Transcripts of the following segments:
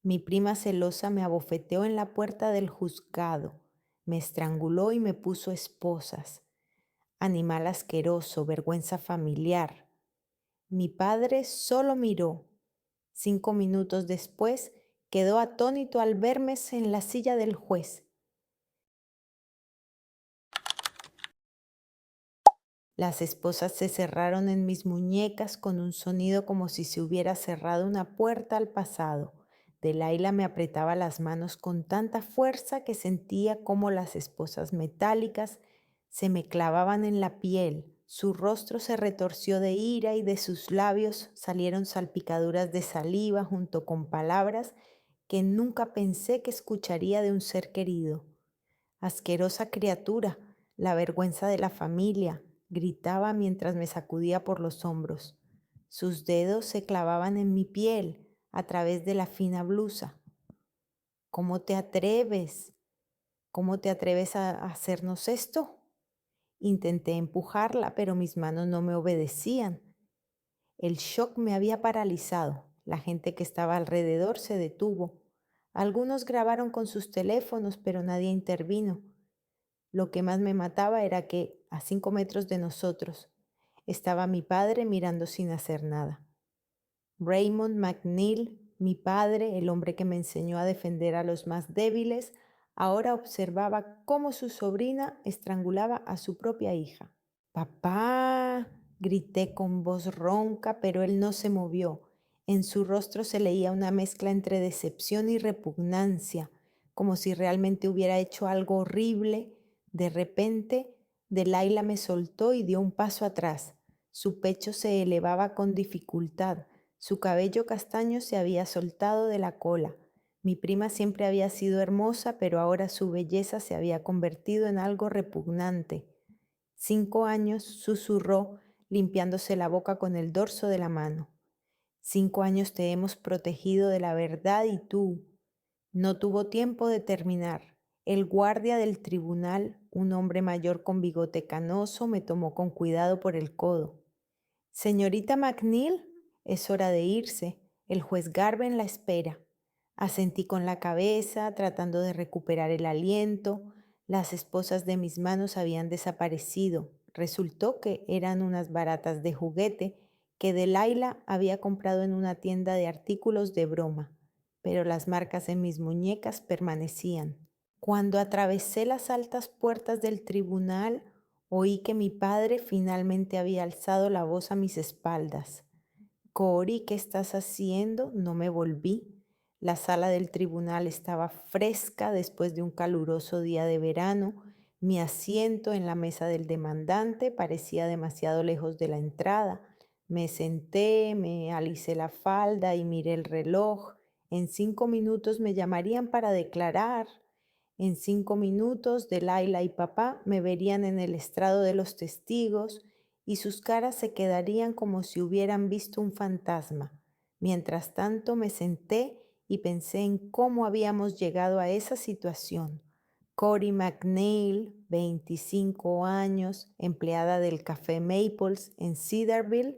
Mi prima celosa me abofeteó en la puerta del juzgado, me estranguló y me puso esposas. Animal asqueroso, vergüenza familiar. Mi padre solo miró. 5 minutos después quedó atónito al verme en la silla del juez. Las esposas se cerraron en mis muñecas con un sonido como si se hubiera cerrado una puerta al pasado. Delilah me apretaba las manos con tanta fuerza que sentía como las esposas metálicas se me clavaban en la piel. Su rostro se retorció de ira y de sus labios salieron salpicaduras de saliva junto con palabras que nunca pensé que escucharía de un ser querido. Asquerosa criatura, la vergüenza de la familia, gritaba mientras me sacudía por los hombros. Sus dedos se clavaban en mi piel a través de la fina blusa. ¿Cómo te atreves? ¿Cómo te atreves a hacernos esto? Intenté empujarla, pero mis manos no me obedecían. El shock me había paralizado. La gente que estaba alrededor se detuvo. Algunos grabaron con sus teléfonos, pero nadie intervino. Lo que más me mataba era que, a 5 metros de nosotros, estaba mi padre mirando sin hacer nada. Raymond McNeil, mi padre, el hombre que me enseñó a defender a los más débiles, ahora observaba cómo su sobrina estrangulaba a su propia hija. «¡Papá!», grité con voz ronca, pero él no se movió. En su rostro se leía una mezcla entre decepción y repugnancia, como si realmente hubiera hecho algo horrible. De repente, Delilah me soltó y dio un paso atrás. Su pecho se elevaba con dificultad. Su cabello castaño se había soltado de la cola. Mi prima siempre había sido hermosa, pero ahora su belleza se había convertido en algo repugnante. 5 años, susurró, limpiándose la boca con el dorso de la mano. 5 años te hemos protegido de la verdad y tú. No tuvo tiempo de terminar. El guardia del tribunal, un hombre mayor con bigote canoso, me tomó con cuidado por el codo. Señorita McNeil, es hora de irse. El juez Garvin la espera. Asentí con la cabeza, tratando de recuperar el aliento. Las esposas de mis manos habían desaparecido. Resultó que eran unas baratas de juguete que Delilah había comprado en una tienda de artículos de broma, pero las marcas en mis muñecas permanecían. Cuando atravesé las altas puertas del tribunal, oí que mi padre finalmente había alzado la voz a mis espaldas. «Cory, ¿qué estás haciendo?». No me volví. La sala del tribunal estaba fresca después de un caluroso día de verano. Mi asiento en la mesa del demandante parecía demasiado lejos de la entrada. Me senté, me alicé la falda y miré el reloj. En 5 minutos me llamarían para declarar. En 5 minutos, Delilah y papá me verían en el estrado de los testigos y sus caras se quedarían como si hubieran visto un fantasma. Mientras tanto, me senté y pensé en cómo habíamos llegado a esa situación. Cory McNeil, 25 años, empleada del café Maples en Cedarville,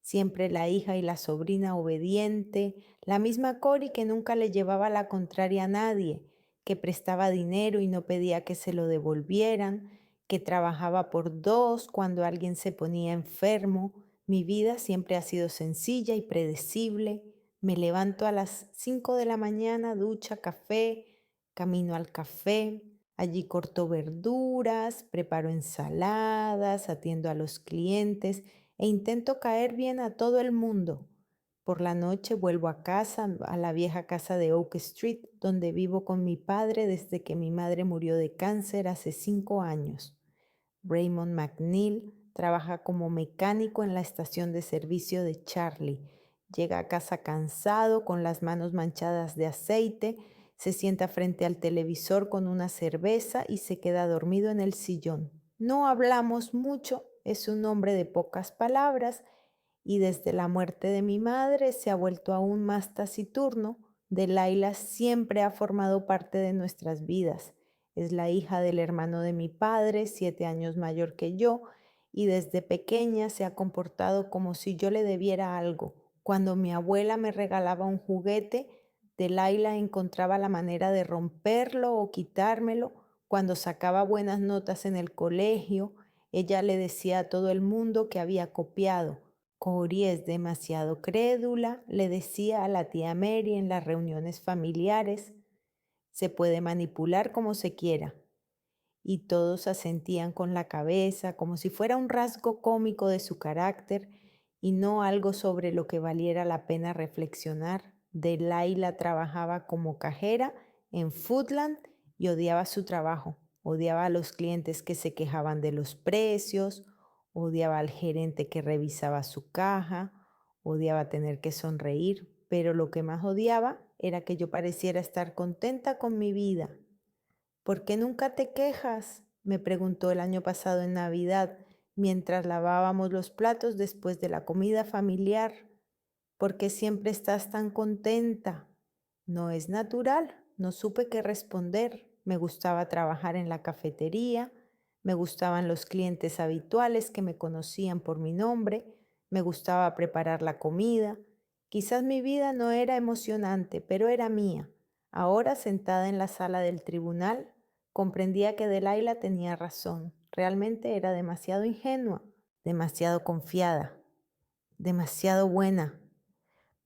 siempre la hija y la sobrina obediente, la misma Cory que nunca le llevaba la contraria a nadie, que prestaba dinero y no pedía que se lo devolvieran, que trabajaba por dos cuando alguien se ponía enfermo. Mi vida siempre ha sido sencilla y predecible. Me levanto a las 5 de la mañana, ducha, café, camino al café. Allí corto verduras, preparo ensaladas, atiendo a los clientes e intento caer bien a todo el mundo. Por la noche vuelvo a casa, a la vieja casa de Oak Street, donde vivo con mi padre desde que mi madre murió de cáncer hace 5 años. Raymond McNeil trabaja como mecánico en la estación de servicio de Charlie. Llega a casa cansado, con las manos manchadas de aceite, se sienta frente al televisor con una cerveza y se queda dormido en el sillón. No hablamos mucho, es un hombre de pocas palabras y desde la muerte de mi madre se ha vuelto aún más taciturno. Delilah siempre ha formado parte de nuestras vidas. Es la hija del hermano de mi padre, 7 años mayor que yo, y desde pequeña se ha comportado como si yo le debiera algo. Cuando mi abuela me regalaba un juguete, Delilah encontraba la manera de romperlo o quitármelo. Cuando sacaba buenas notas en el colegio, ella le decía a todo el mundo que había copiado. Cory es demasiado crédula, le decía a la tía Mary en las reuniones familiares. Se puede manipular como se quiera. Y todos asentían con la cabeza, como si fuera un rasgo cómico de su carácter y no algo sobre lo que valiera la pena reflexionar. Delilah trabajaba como cajera en Foodland y odiaba su trabajo. Odiaba a los clientes que se quejaban de los precios, odiaba al gerente que revisaba su caja, odiaba tener que sonreír, pero lo que más odiaba era que yo pareciera estar contenta con mi vida. ¿Por qué nunca te quejas?, me preguntó el año pasado en Navidad, mientras lavábamos los platos después de la comida familiar. ¿Por qué siempre estás tan contenta? No es natural, no supe qué responder. Me gustaba trabajar en la cafetería, me gustaban los clientes habituales que me conocían por mi nombre, me gustaba preparar la comida. Quizás mi vida no era emocionante, pero era mía. Ahora, sentada en la sala del tribunal, comprendía que Delilah tenía razón. Realmente era demasiado ingenua, demasiado confiada, demasiado buena.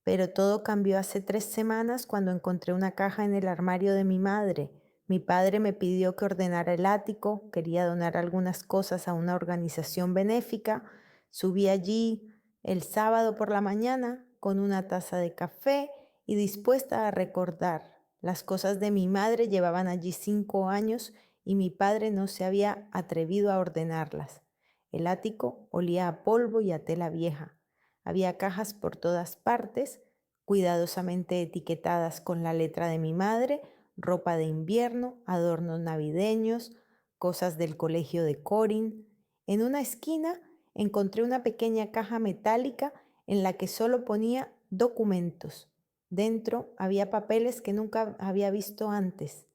Pero todo cambió hace 3 semanas cuando encontré una caja en el armario de mi madre. Mi padre me pidió que ordenara el ático, quería donar algunas cosas a una organización benéfica. Subí allí el sábado por la mañana con una taza de café y dispuesta a recordar. Las cosas de mi madre llevaban allí 5 años y mi padre no se había atrevido a ordenarlas. El ático olía a polvo y a tela vieja. Había cajas por todas partes, cuidadosamente etiquetadas con la letra de mi madre, ropa de invierno, adornos navideños, cosas del colegio de Corin. En una esquina encontré una pequeña caja metálica en la que solo ponía documentos. Dentro había papeles que nunca había visto antes: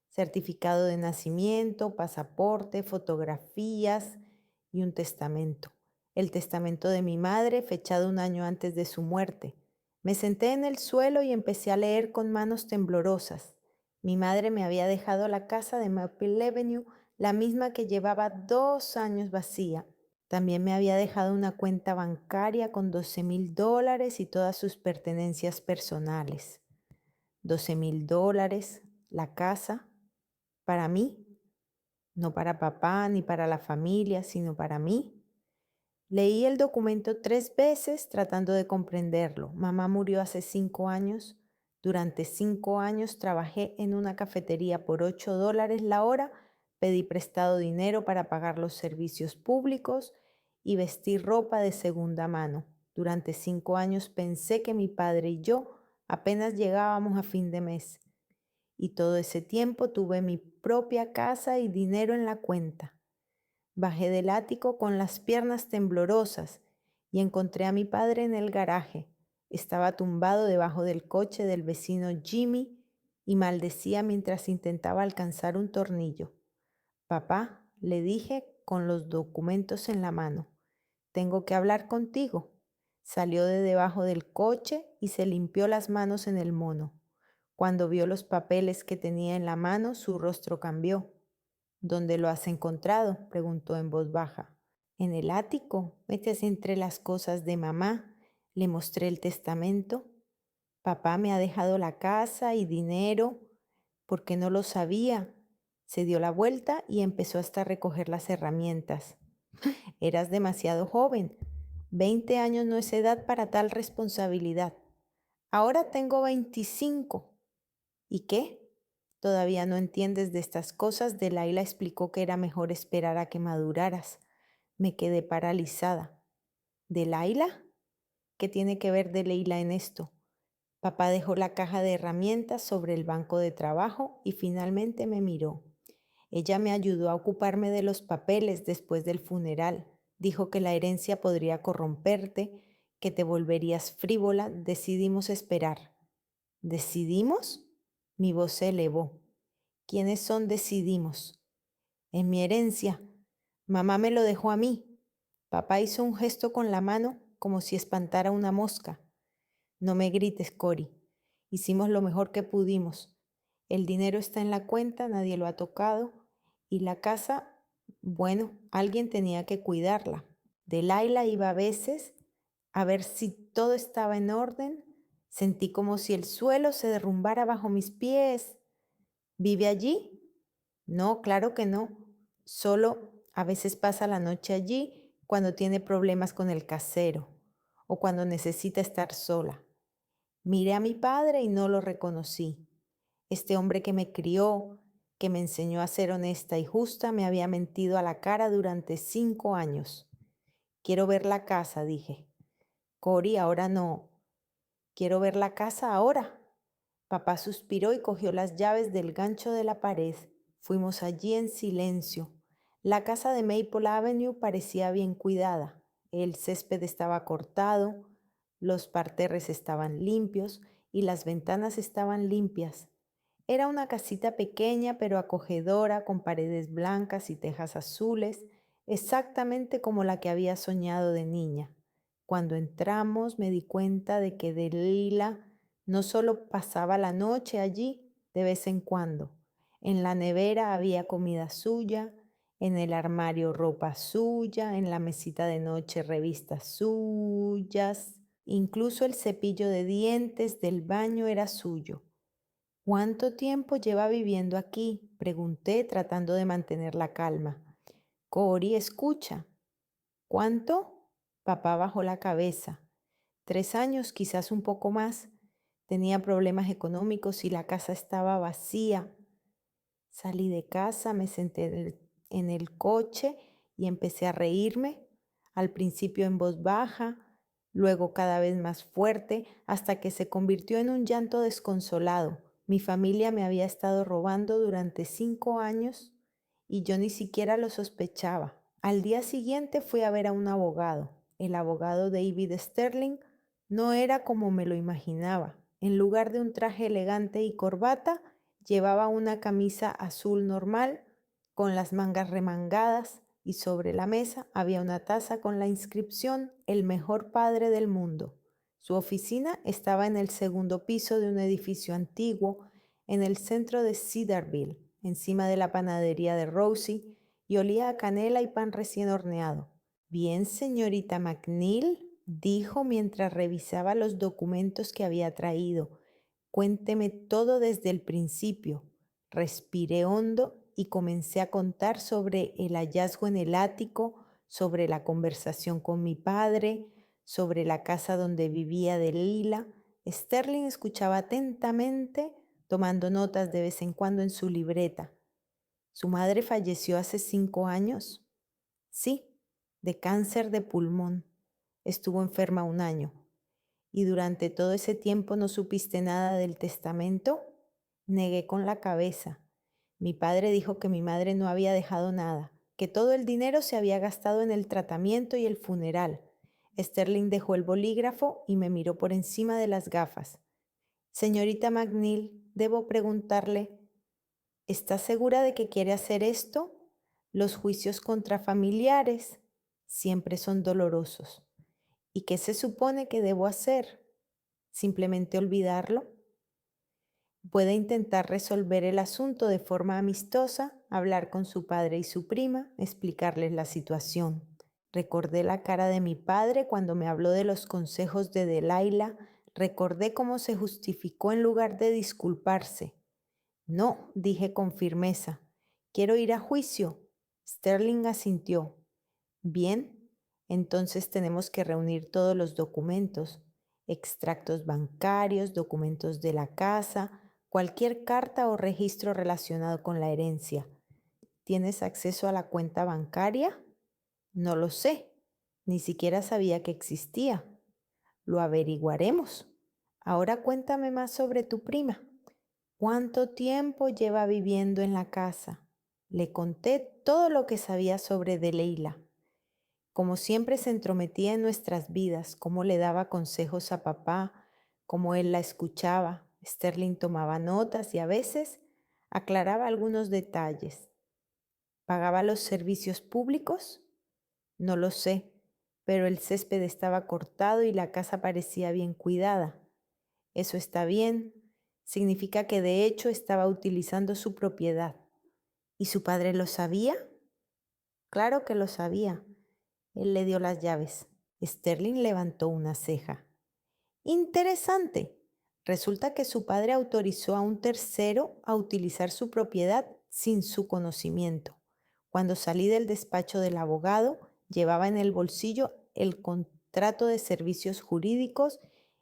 certificado de nacimiento, pasaporte, fotografías y un testamento. El testamento de mi madre, fechado un año antes de su muerte. Me senté en el suelo y empecé a leer con manos temblorosas. Mi madre me había dejado la casa de Maple Avenue, la misma que llevaba 2 años vacía. También me había dejado una cuenta bancaria con $12,000 y todas sus pertenencias personales. $12,000, la casa, para mí, no para papá ni para la familia, sino para mí. Leí el documento 3 veces tratando de comprenderlo. Mamá murió hace 5 años. Durante 5 años trabajé en una cafetería por $8 la hora, pedí prestado dinero para pagar los servicios públicos y vestí ropa de segunda mano. Durante 5 años pensé que mi padre y yo apenas llegábamos a fin de mes. Y todo ese tiempo tuve mi propia casa y dinero en la cuenta. Bajé del ático con las piernas temblorosas y encontré a mi padre en el garaje. Estaba tumbado debajo del coche del vecino Jimmy y maldecía mientras intentaba alcanzar un tornillo. Papá, le dije con los documentos en la mano, tengo que hablar contigo. Salió de debajo del coche y se limpió las manos en el mono. Cuando vio los papeles que tenía en la mano, su rostro cambió. ¿Dónde lo has encontrado?, preguntó en voz baja. En el ático, metes entre las cosas de mamá. Le mostré el testamento. Papá me ha dejado la casa y dinero porque no lo sabía. Se dio la vuelta y empezó hasta a recoger las herramientas. Eras demasiado joven. 20 años no es edad para tal responsabilidad. Ahora tengo 25. ¿Y qué? ¿Todavía no entiendes de estas cosas? Delilah explicó que era mejor esperar a que maduraras. Me quedé paralizada. ¿Delilah? ¿Qué tiene que ver Delilah en esto? Papá dejó la caja de herramientas sobre el banco de trabajo y finalmente me miró. Ella me ayudó a ocuparme de los papeles después del funeral. Dijo que la herencia podría corromperte, que te volverías frívola. Decidimos esperar. ¿Decidimos? Mi voz se elevó. ¿Quiénes son decidimos? En mi herencia. Mamá me lo dejó a mí. Papá hizo un gesto con la mano como si espantara una mosca. No me grites, Cory. Hicimos lo mejor que pudimos. El dinero está en la cuenta, nadie lo ha tocado. Y la casa, bueno, alguien tenía que cuidarla. Delilah iba a veces a ver si todo estaba en orden. Sentí como si el suelo se derrumbara bajo mis pies. ¿Vive allí? No, claro que no. Solo a veces pasa la noche allí cuando tiene problemas con el casero o cuando necesita estar sola. Miré a mi padre y no lo reconocí. Este hombre que me crió, que me enseñó a ser honesta y justa, me había mentido a la cara durante 5 años. Quiero ver la casa, dije. Cory, ahora no. Quiero ver la casa ahora. Papá suspiró y cogió las llaves del gancho de la pared. Fuimos allí en silencio. La casa de Maple Avenue parecía bien cuidada. El césped estaba cortado, los parterres estaban limpios y las ventanas estaban limpias. Era una casita pequeña pero acogedora, con paredes blancas y tejas azules, exactamente como la que había soñado de niña. Cuando entramos me di cuenta de que Delilah no solo pasaba la noche allí de vez en cuando. En la nevera había comida suya, en el armario ropa suya, en la mesita de noche revistas suyas. Incluso el cepillo de dientes del baño era suyo. ¿Cuánto tiempo lleva viviendo aquí?, pregunté tratando de mantener la calma. Cory, escucha. ¿Cuánto? Papá bajó la cabeza. 3 años, quizás un poco más. Tenía problemas económicos y la casa estaba vacía. Salí de casa, me senté en el coche y empecé a reírme, al principio en voz baja, luego cada vez más fuerte, hasta que se convirtió en un llanto desconsolado. Mi familia me había estado robando durante 5 años y yo ni siquiera lo sospechaba. Al día siguiente fui a ver a un abogado. El abogado David Sterling no era como me lo imaginaba. En lugar de un traje elegante y corbata, llevaba una camisa azul normal con las mangas remangadas y sobre la mesa había una taza con la inscripción "El mejor padre del mundo". Su oficina estaba en el segundo piso de un edificio antiguo en el centro de Cedarville, encima de la panadería de Rosie, y olía a canela y pan recién horneado. Bien, señorita McNeil, dijo mientras revisaba los documentos que había traído. Cuénteme todo desde el principio. Respiré hondo y comencé a contar sobre el hallazgo en el ático, sobre la conversación con mi padre, sobre la casa donde vivía Delilah. Sterling escuchaba atentamente, tomando notas de vez en cuando en su libreta. ¿Su madre falleció hace 5 años? Sí, de cáncer de pulmón. Estuvo enferma 1 año. ¿Y durante todo ese tiempo no supiste nada del testamento? Negué con la cabeza. Mi padre dijo que mi madre no había dejado nada, que todo el dinero se había gastado en el tratamiento y el funeral. Sterling dejó el bolígrafo y me miró por encima de las gafas. Señorita McNeil, debo preguntarle, ¿está segura de que quiere hacer esto? Los juicios contra familiares siempre son dolorosos. ¿Y qué se supone que debo hacer? ¿Simplemente olvidarlo? Puede intentar resolver el asunto de forma amistosa, hablar con su padre y su prima, explicarles la situación. Recordé la cara de mi padre cuando me habló de los consejos de Delilah. Recordé cómo se justificó en lugar de disculparse. No, dije con firmeza. Quiero ir a juicio. Sterling asintió. Bien, entonces tenemos que reunir todos los documentos, extractos bancarios, documentos de la casa, cualquier carta o registro relacionado con la herencia. ¿Tienes acceso a la cuenta bancaria? No lo sé, ni siquiera sabía que existía. Lo averiguaremos. Ahora cuéntame más sobre tu prima. ¿Cuánto tiempo lleva viviendo en la casa? Le conté todo lo que sabía sobre Delilah. Como siempre se entrometía en nuestras vidas, cómo le daba consejos a papá, cómo él la escuchaba. Sterling tomaba notas y a veces aclaraba algunos detalles. ¿Pagaba los servicios públicos? No lo sé, pero el césped estaba cortado y la casa parecía bien cuidada. Eso está bien. Significa que de hecho estaba utilizando su propiedad. ¿Y su padre lo sabía? Claro que lo sabía. Él le dio las llaves. Sterling levantó una ceja. Interesante. Resulta que su padre autorizó a un tercero a utilizar su propiedad sin su conocimiento. Cuando salí del despacho del abogado, llevaba en el bolsillo el contrato de servicios jurídicos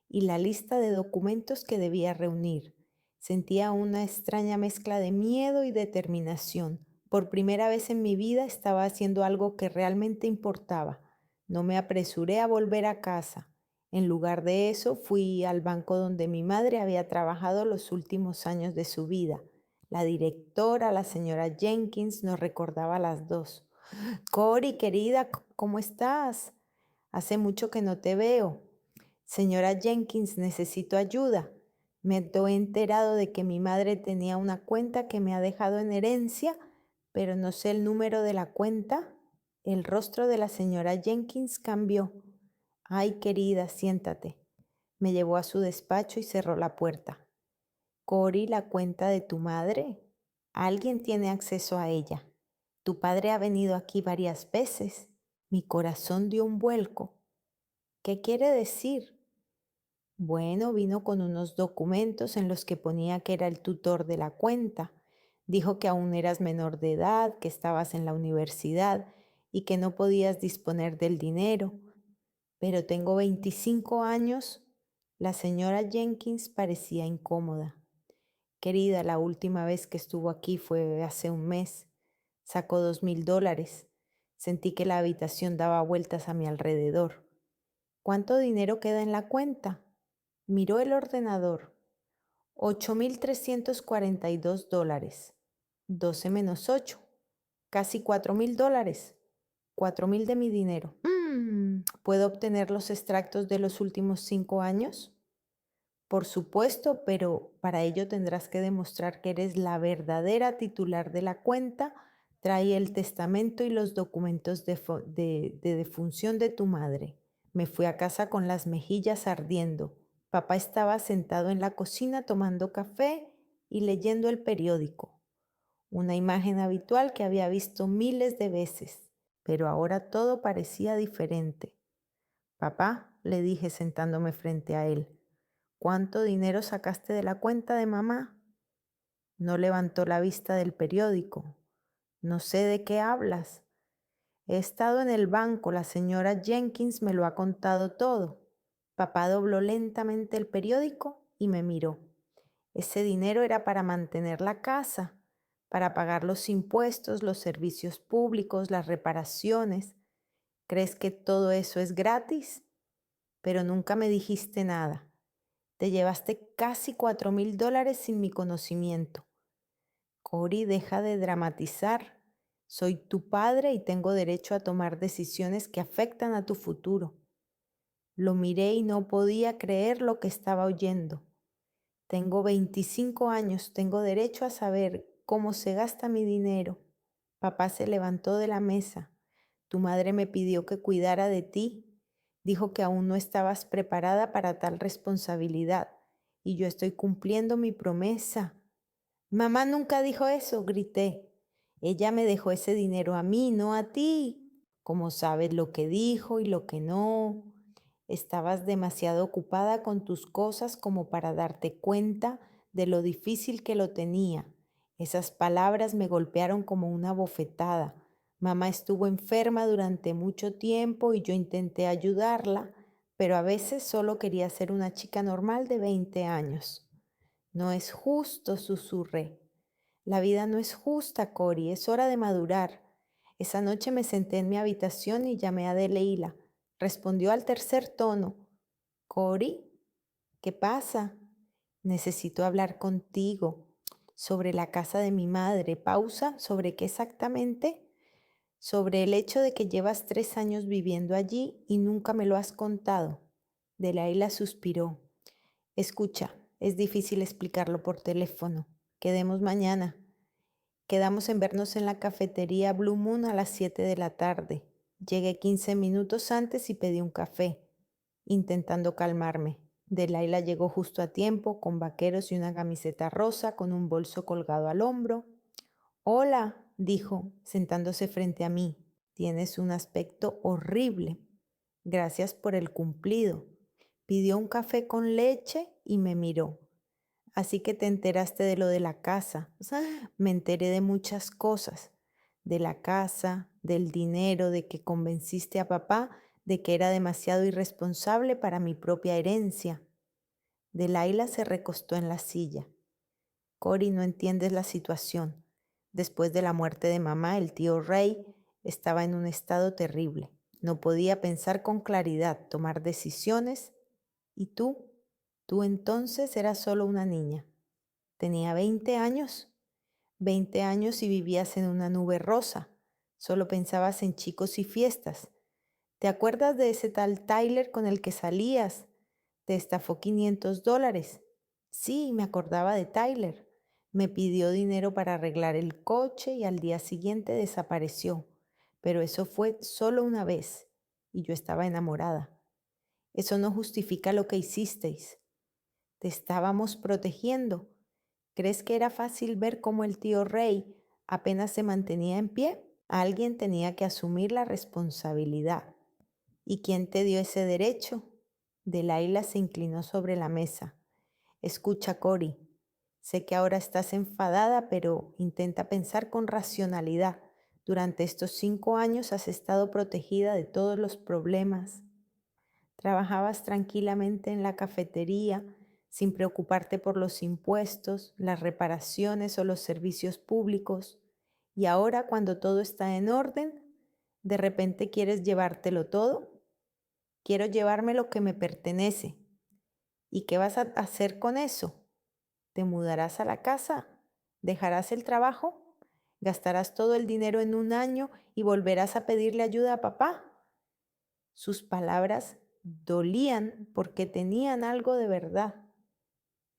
y la lista de documentos que debía reunir. Sentía una extraña mezcla de miedo y determinación. Por primera vez en mi vida estaba haciendo algo que realmente importaba. No me apresuré a volver a casa. En lugar de eso, fui al banco donde mi madre había trabajado los últimos años de su vida. La directora, la señora Jenkins, nos recordaba a las dos. Cory, querida, ¿cómo estás? Hace mucho que no te veo. Señora Jenkins, necesito ayuda. Me he enterado de que mi madre tenía una cuenta que me ha dejado en herencia, pero no sé el número de la cuenta. El rostro de la señora Jenkins cambió. Ay, querida, siéntate. Me llevó a su despacho y cerró la puerta. Cory, la cuenta de tu madre. Alguien tiene acceso a ella. Tu padre ha venido aquí varias veces. Mi corazón dio un vuelco. ¿Qué quiere decir? Bueno, vino con unos documentos en los que ponía que era el tutor de la cuenta. Dijo que aún eras menor de edad, que estabas en la universidad y que no podías disponer del dinero. Pero tengo 25 años. La señora Jenkins parecía incómoda. Querida, la última vez que estuvo aquí fue hace un mes. Sacó $2,000. Sentí que la habitación daba vueltas a mi alrededor. ¿Cuánto dinero queda en la cuenta? Miró el ordenador. $8,342. 12 menos 8. Casi $4,000. 4,000 de mi dinero. ¿Puedo obtener los extractos de los últimos 5 años? Por supuesto, pero para ello tendrás que demostrar que eres la verdadera titular de la cuenta. Trae el testamento y los documentos de defunción de tu madre. Me fui a casa con las mejillas ardiendo. Papá estaba sentado en la cocina tomando café y leyendo el periódico. Una imagen habitual que había visto miles de veces, pero ahora todo parecía diferente. Papá, le dije sentándome frente a él, ¿cuánto dinero sacaste de la cuenta de mamá? No levantó la vista del periódico. No sé de qué hablas. He estado en el banco, la señora Jenkins me lo ha contado todo. Papá dobló lentamente el periódico y me miró. Ese dinero era para mantener la casa, para pagar los impuestos, los servicios públicos, las reparaciones. ¿Crees que todo eso es gratis? Pero nunca me dijiste nada. Te llevaste casi $4,000 sin mi conocimiento. Cory, deja de dramatizar. Soy tu padre y tengo derecho a tomar decisiones que afectan a tu futuro. Lo miré y no podía creer lo que estaba oyendo. Tengo 25 años, tengo derecho a saber cómo se gasta mi dinero. Papá se levantó de la mesa. Tu madre me pidió que cuidara de ti. Dijo que aún no estabas preparada para tal responsabilidad y yo estoy cumpliendo mi promesa. Mamá nunca dijo eso, grité. Ella me dejó ese dinero a mí, no a ti. Como sabes lo que dijo y lo que no. Estabas demasiado ocupada con tus cosas como para darte cuenta de lo difícil que lo tenía. Esas palabras me golpearon como una bofetada. Mamá estuvo enferma durante mucho tiempo y yo intenté ayudarla, pero a veces solo quería ser una chica normal de 20 años. No es justo, susurré. La vida no es justa, Cory, es hora de madurar. Esa noche me senté en mi habitación y llamé a Delilah. Respondió al tercer tono. Cory, ¿qué pasa? Necesito hablar contigo sobre la casa de mi madre. Pausa, ¿sobre qué exactamente? Sobre el hecho de que llevas 3 años viviendo allí y nunca me lo has contado. Delilah suspiró. Escucha, es difícil explicarlo por teléfono. Quedemos mañana. Quedamos en vernos en la cafetería Blue Moon a las 7 de la tarde. Llegué 15 minutos antes y pedí un café, intentando calmarme. Delilah llegó justo a tiempo, con vaqueros y una camiseta rosa, con un bolso colgado al hombro. Hola, dijo, sentándose frente a mí. Tienes un aspecto horrible. Gracias por el cumplido. Pidió un café con leche y me miró. Así que te enteraste de lo de la casa. Me enteré de muchas cosas. De la casa, del dinero, de que convenciste a papá de que era demasiado irresponsable para mi propia herencia. Delilah se recostó en la silla. Cory, no entiendes la situación. Después de la muerte de mamá, el tío Ray estaba en un estado terrible. No podía pensar con claridad, tomar decisiones. ¿Y tú entonces eras solo una niña? Tenía 20 años. 20 años y vivías en una nube rosa. Solo pensabas en chicos y fiestas. ¿Te acuerdas de ese tal Tyler con el que salías? Te estafó $500. Sí, me acordaba de Tyler. Me pidió dinero para arreglar el coche y al día siguiente desapareció. Pero eso fue solo una vez y yo estaba enamorada. Eso no justifica lo que hicisteis. Te estábamos protegiendo. ¿Crees que era fácil ver cómo el tío Ray apenas se mantenía en pie? Alguien tenía que asumir la responsabilidad. ¿Y quién te dio ese derecho? Delilah se inclinó sobre la mesa. Escucha, Cory. Sé que ahora estás enfadada, pero intenta pensar con racionalidad. Durante estos 5 años has estado protegida de todos los problemas. Trabajabas tranquilamente en la cafetería, sin preocuparte por los impuestos, las reparaciones o los servicios públicos. Y ahora, cuando todo está en orden, ¿de repente quieres llevártelo todo? Quiero llevarme lo que me pertenece. ¿Y qué vas a hacer con eso? ¿Te mudarás a la casa? ¿Dejarás el trabajo? ¿Gastarás todo el dinero en un año y volverás a pedirle ayuda a papá? Sus palabras dolían porque tenían algo de verdad.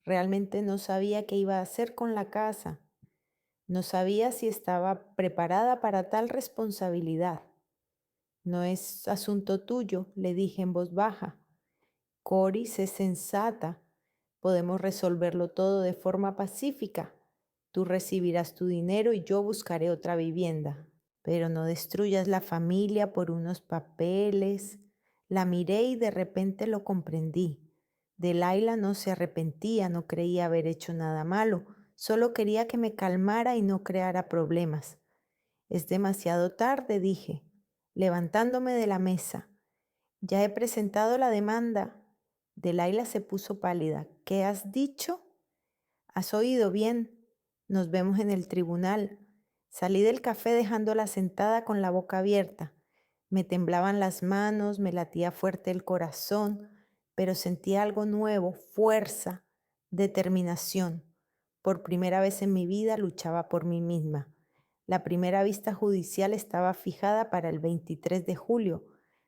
Realmente no sabía qué iba a hacer con la casa. No sabía si estaba preparada para tal responsabilidad. No es asunto tuyo, le dije en voz baja. Cory, sé sensata. Podemos resolverlo todo de forma pacífica. Tú recibirás tu dinero y yo buscaré otra vivienda. Pero no destruyas la familia por unos papeles. La miré y de repente lo comprendí. Delilah no se arrepentía, no creía haber hecho nada malo, solo quería que me calmara y no creara problemas. Es demasiado tarde, dije, levantándome de la mesa. Ya he presentado la demanda. Delilah se puso pálida. ¿Qué has dicho? Has oído bien. Nos vemos en el tribunal. Salí del café dejándola sentada con la boca abierta. Me temblaban las manos, me latía fuerte el corazón, pero sentía algo nuevo, fuerza, determinación. Por primera vez en mi vida luchaba por mí misma. La primera vista judicial estaba fijada para el 23 de julio.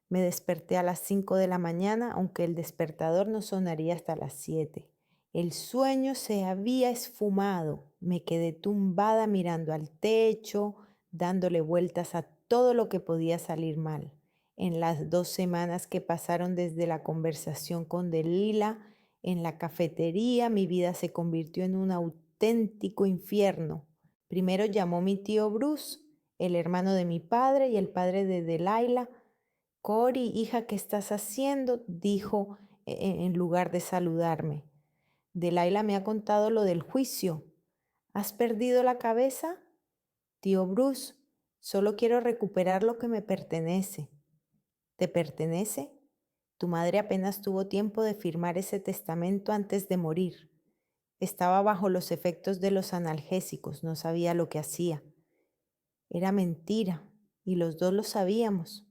Me desperté a las 5 de la mañana, aunque el despertador no sonaría hasta las 7. El sueño se había esfumado. Me quedé tumbada mirando al techo, dándole vueltas a todo lo que podía salir mal. En las 2 semanas que pasaron desde la conversación con Delilah en la cafetería, mi vida se convirtió en un auténtico infierno. Primero llamó mi tío Bruce, el hermano de mi padre y el padre de Delilah. Cory, hija, ¿qué estás haciendo? Dijo en lugar de saludarme. Delilah me ha contado lo del juicio. ¿Has perdido la cabeza? Tío Bruce, solo quiero recuperar lo que me pertenece. ¿Te pertenece? Tu madre apenas tuvo tiempo de firmar ese testamento antes de morir. Estaba bajo los efectos de los analgésicos, no sabía lo que hacía. Era mentira, y los dos lo sabíamos.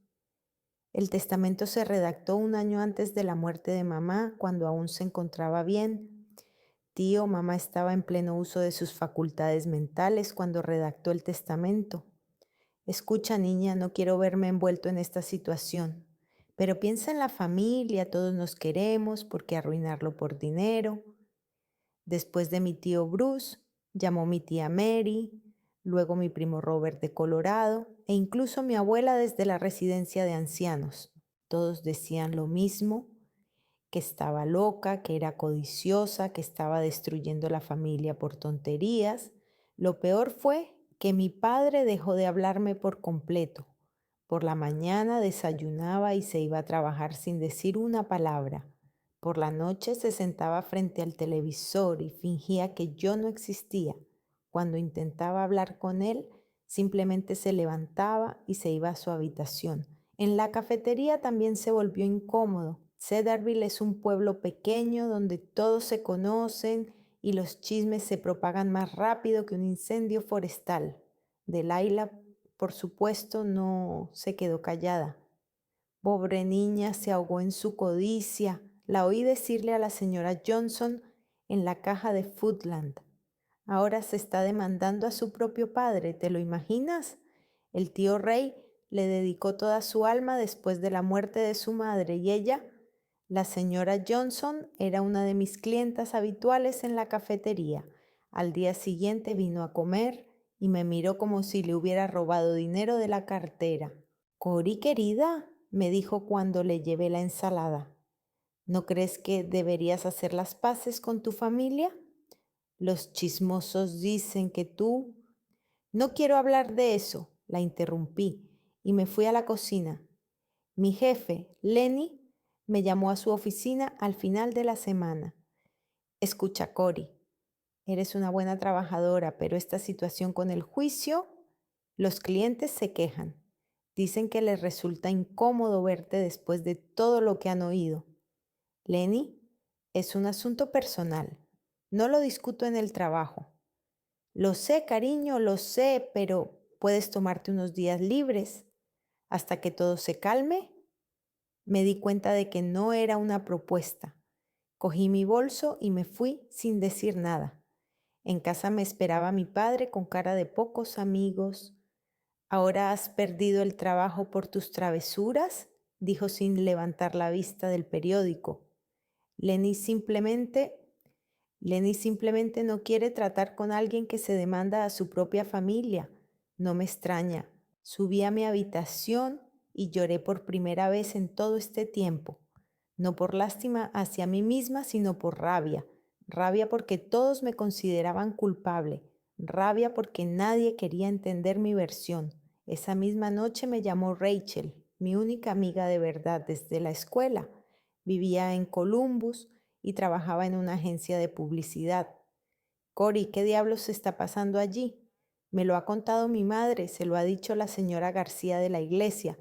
El testamento se redactó un año antes de la muerte de mamá, cuando aún se encontraba bien. Tío, mamá estaba en pleno uso de sus facultades mentales cuando redactó el testamento. Escucha, niña, no quiero verme envuelto en esta situación, pero piensa en la familia, todos nos queremos, ¿por qué arruinarlo por dinero? Después de mi tío Bruce, llamó mi tía Mary, luego mi primo Robert de Colorado e incluso mi abuela desde la residencia de ancianos. Todos decían lo mismo que estaba loca, que era codiciosa, que estaba destruyendo la familia por tonterías. Lo peor fue que mi padre dejó de hablarme por completo. Por la mañana desayunaba y se iba a trabajar sin decir una palabra. Por la noche se sentaba frente al televisor y fingía que yo no existía. Cuando intentaba hablar con él, simplemente se levantaba y se iba a su habitación. En la cafetería también se volvió incómodo. Cedarville es un pueblo pequeño donde todos se conocen y los chismes se propagan más rápido que un incendio forestal. Delilah, por supuesto, no se quedó callada. Pobre niña, se ahogó en su codicia. La oí decirle a la señora Johnson en la caja de Foodland. Ahora se está demandando a su propio padre, ¿te lo imaginas? El tío Ray le dedicó toda su alma después de la muerte de su madre y ella, la señora Johnson, era una de mis clientas habituales en la cafetería. Al día siguiente vino a comer y me miró como si le hubiera robado dinero de la cartera. Cori, querida, me dijo cuando le llevé la ensalada, ¿no crees que deberías hacer las paces con tu familia? Los chismosos dicen que tú... No quiero hablar de eso, la interrumpí y me fui a la cocina. Mi jefe, Lenny, me llamó a su oficina al final de la semana. Escucha, Cori, eres una buena trabajadora, pero esta situación con el juicio, los clientes se quejan. Dicen que les resulta incómodo verte después de todo lo que han oído. Lenny, es un asunto personal. No lo discuto en el trabajo. Lo sé, cariño, lo sé, pero puedes tomarte unos días libres hasta que todo se calme. Me di cuenta de que no era una propuesta. Cogí mi bolso y me fui sin decir nada. En casa me esperaba mi padre con cara de pocos amigos. ¿Ahora has perdido el trabajo por tus travesuras?, dijo sin levantar la vista del periódico. Lenny simplemente Lenny simplemente no quiere tratar con alguien que se demanda a su propia familia. No me extraña. Subí a mi habitación y lloré por primera vez en todo este tiempo. No por lástima hacia mí misma, sino por rabia. Rabia porque todos me consideraban culpable. Rabia porque nadie quería entender mi versión. Esa misma noche me llamó Rachel, mi única amiga de verdad desde la escuela. Vivía en Columbus y trabajaba en una agencia de publicidad. Cori, ¿qué diablos está pasando allí? Me lo ha contado mi madre, se lo ha dicho la señora García de la iglesia.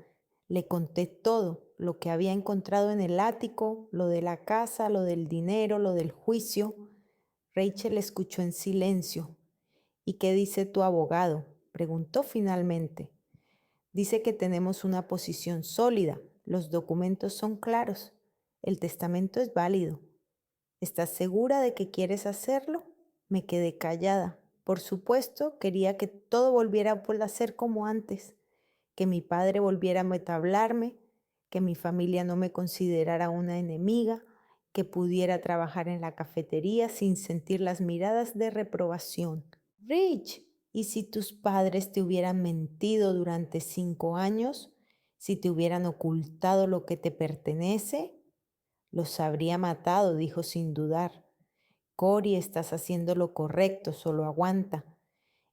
Le conté todo, lo que había encontrado en el ático, lo de la casa, lo del dinero, lo del juicio. Rachel escuchó en silencio. ¿Y qué dice tu abogado?, preguntó finalmente. Dice que tenemos una posición sólida, los documentos son claros, el testamento es válido. ¿Estás segura de que quieres hacerlo? Me quedé callada. Por supuesto, quería que todo volviera a ser como antes, que mi padre volviera a metablarme, que mi familia no me considerara una enemiga, que pudiera trabajar en la cafetería sin sentir las miradas de reprobación. Rich, ¿y si tus padres te hubieran mentido durante 5 años? ¿Si te hubieran ocultado lo que te pertenece? Los habría matado, dijo sin dudar. Cori, estás haciendo lo correcto, solo aguanta.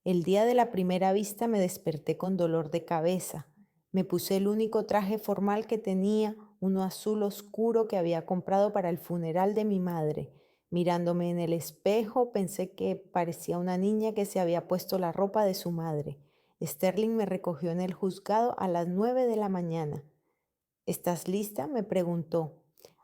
El día de la primera vista me desperté con dolor de cabeza. Me puse el único traje formal que tenía, uno azul oscuro que había comprado para el funeral de mi madre. Mirándome en el espejo, pensé que parecía una niña que se había puesto la ropa de su madre. Sterling me recogió en el juzgado a las 9 de la mañana. ¿Estás lista?, me preguntó.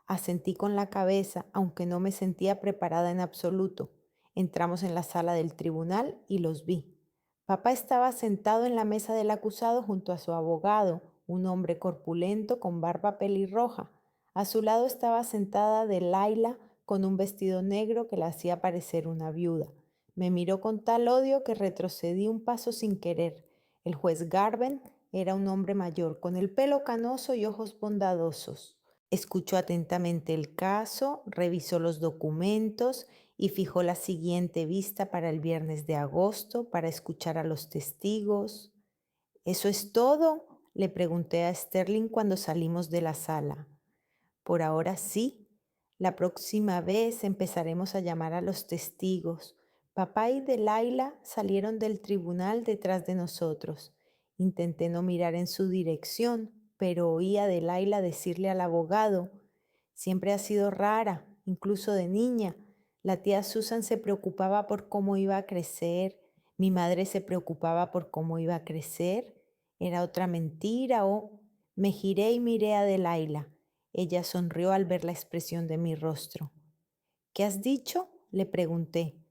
Asentí con la cabeza, aunque no me sentía preparada en absoluto. Entramos en la sala del tribunal y los vi. Papá estaba sentado en la mesa del acusado junto a su abogado, un hombre corpulento con barba pelirroja. A su lado estaba sentada Delilah con un vestido negro que la hacía parecer una viuda. Me miró con tal odio que retrocedí un paso sin querer. El juez Garben era un hombre mayor, con el pelo canoso y ojos bondadosos. Escuchó atentamente el caso, revisó los documentos y fijó la siguiente vista para el viernes de agosto para escuchar a los testigos. ¿Eso es todo?, le pregunté a Sterling cuando salimos de la sala. Por ahora sí. La próxima vez empezaremos a llamar a los testigos. Papá y Delilah salieron del tribunal detrás de nosotros. Intenté no mirar en su dirección, pero oí a Delilah decirle al abogado: siempre ha sido rara, incluso de niña. La tía Susan se preocupaba por cómo iba a crecer. Mi madre se preocupaba por cómo iba a crecer. ¿Era otra mentira o...? Me giré y miré a Delilah. Ella sonrió al ver la expresión de mi rostro. ¿Qué has dicho?, le pregunté.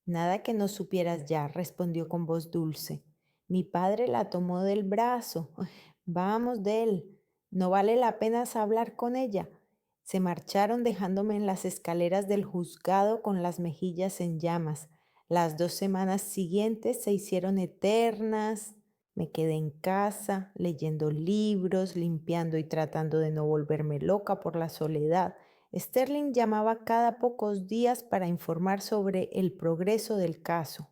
Nada que no supieras ya, respondió con voz dulce. Mi padre la tomó del brazo. Vamos, Del, no vale la pena hablar con ella. Se marcharon dejándome en las escaleras del juzgado con las mejillas en llamas. Las 2 semanas siguientes se hicieron eternas. Me quedé en casa, leyendo libros, limpiando y tratando de no volverme loca por la soledad. Sterling llamaba cada pocos días para informar sobre el progreso del caso.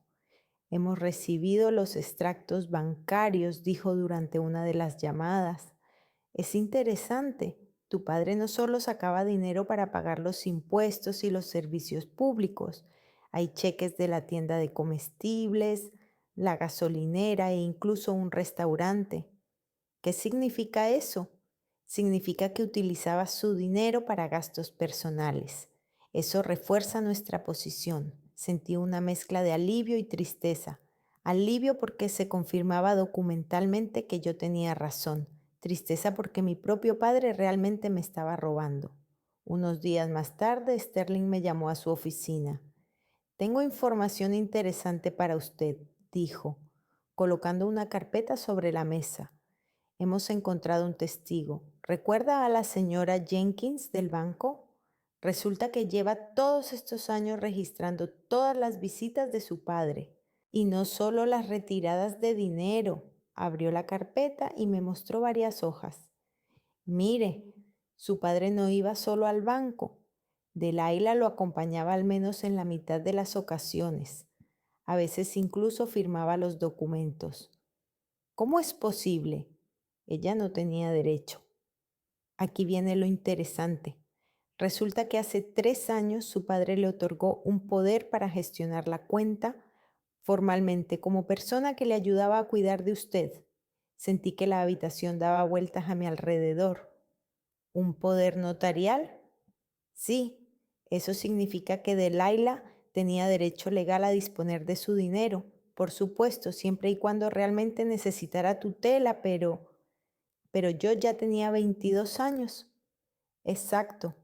Hemos recibido los extractos bancarios, dijo durante una de las llamadas. Es interesante. Tu padre no solo sacaba dinero para pagar los impuestos y los servicios públicos. Hay cheques de la tienda de comestibles, la gasolinera e incluso un restaurante. ¿Qué significa eso? Significa que utilizaba su dinero para gastos personales. Eso refuerza nuestra posición. Sentí una mezcla de alivio y tristeza. Alivio porque se confirmaba documentalmente que yo tenía razón. Tristeza porque mi propio padre realmente me estaba robando. Unos días más tarde, Sterling me llamó a su oficina. Tengo información interesante para usted, dijo, colocando una carpeta sobre la mesa. Hemos encontrado un testigo. ¿Recuerda a la señora Jenkins del banco? Resulta que lleva todos estos años registrando todas las visitas de su padre y no solo las retiradas de dinero. Abrió la carpeta y me mostró varias hojas. Mire, su padre no iba solo al banco. Delilah lo acompañaba al menos en la mitad de las ocasiones. A veces incluso firmaba los documentos. ¿Cómo es posible? Ella no tenía derecho. Aquí viene lo interesante. Resulta que hace 3 años su padre le otorgó un poder para gestionar la cuenta formalmente como persona que le ayudaba a cuidar de usted. Sentí que la habitación daba vueltas a mi alrededor. ¿Un poder notarial? Sí, eso significa que Delilah tenía derecho legal a disponer de su dinero, por supuesto, siempre y cuando realmente necesitara tutela, pero yo ya tenía 22 años. Exacto.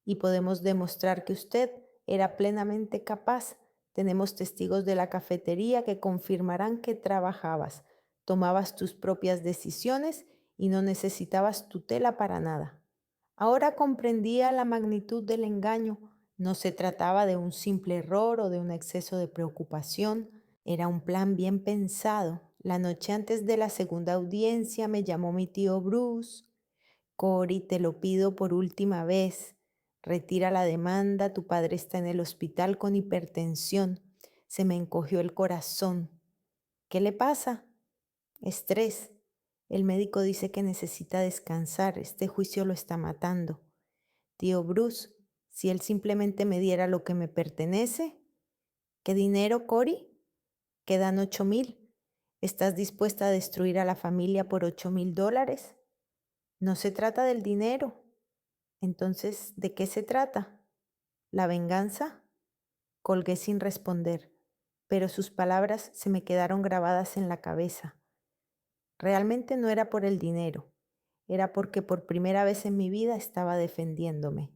Y podemos demostrar que usted era plenamente capaz. Tenemos testigos de la cafetería que confirmarán que trabajabas, tomabas tus propias decisiones y no necesitabas tutela para nada. Ahora comprendía la magnitud del engaño. No se trataba de un simple error o de un exceso de preocupación. Era un plan bien pensado. La noche antes de la segunda audiencia me llamó mi tío Bruce. Cory, te lo pido por última vez. Retira la demanda, tu padre está en el hospital con hipertensión. Se me encogió el corazón. ¿Qué le pasa? Estrés. El médico dice que necesita descansar. Este juicio lo está matando. Tío Bruce, si él simplemente me diera lo que me pertenece. ¿Qué dinero, Cory? Quedan 8,000. ¿Estás dispuesta a destruir a la familia por $8,000? No se trata del dinero. Entonces, ¿de qué se trata? ¿La venganza? Colgué sin responder, pero sus palabras se me quedaron grabadas en la cabeza. Realmente no era por el dinero, era porque por primera vez en mi vida estaba defendiéndome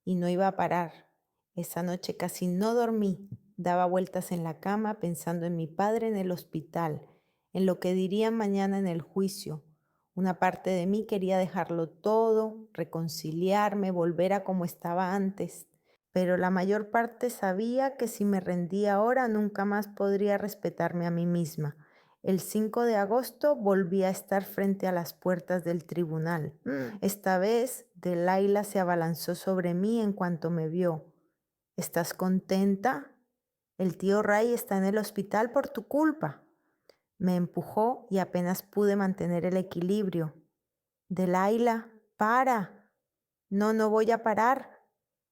y no iba a parar. Esa noche casi no dormí, daba vueltas en la cama pensando en mi padre en el hospital, en lo que dirían mañana en el juicio. Una parte de mí quería dejarlo todo, reconciliarme, volver a como estaba antes, pero la mayor parte sabía que si me rendía ahora nunca más podría respetarme a mí misma. El 5 de agosto volví a estar frente a las puertas del tribunal. Esta vez, Delilah se abalanzó sobre mí en cuanto me vio. ¿Estás contenta? El tío Ray está en el hospital por tu culpa. Me empujó y apenas pude mantener el equilibrio. Delilah, para. No, no voy a parar.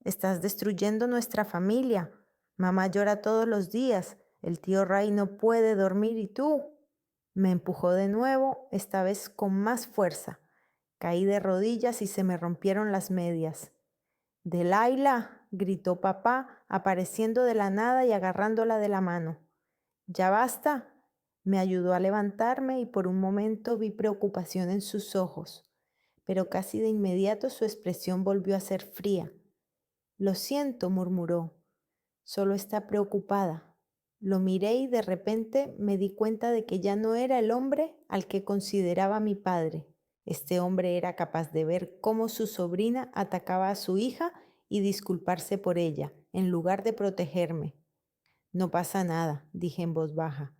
estás destruyendo nuestra familia. Mamá llora todos los días. El tío Ray no puede dormir y tú. Me empujó de nuevo, esta vez con más fuerza. Caí de rodillas y se me rompieron las medias. Delilah, gritó papá, apareciendo de la nada y agarrándola de la mano. Ya basta. Me ayudó a levantarme y por un momento vi preocupación en sus ojos, pero casi de inmediato su expresión volvió a ser fría. Lo siento, murmuró. Solo está preocupada. Lo miré y de repente me di cuenta de que ya no era el hombre al que consideraba mi padre. Este hombre era capaz de ver cómo su sobrina atacaba a su hija y disculparse por ella, en lugar de protegerme. No pasa nada, dije en voz baja.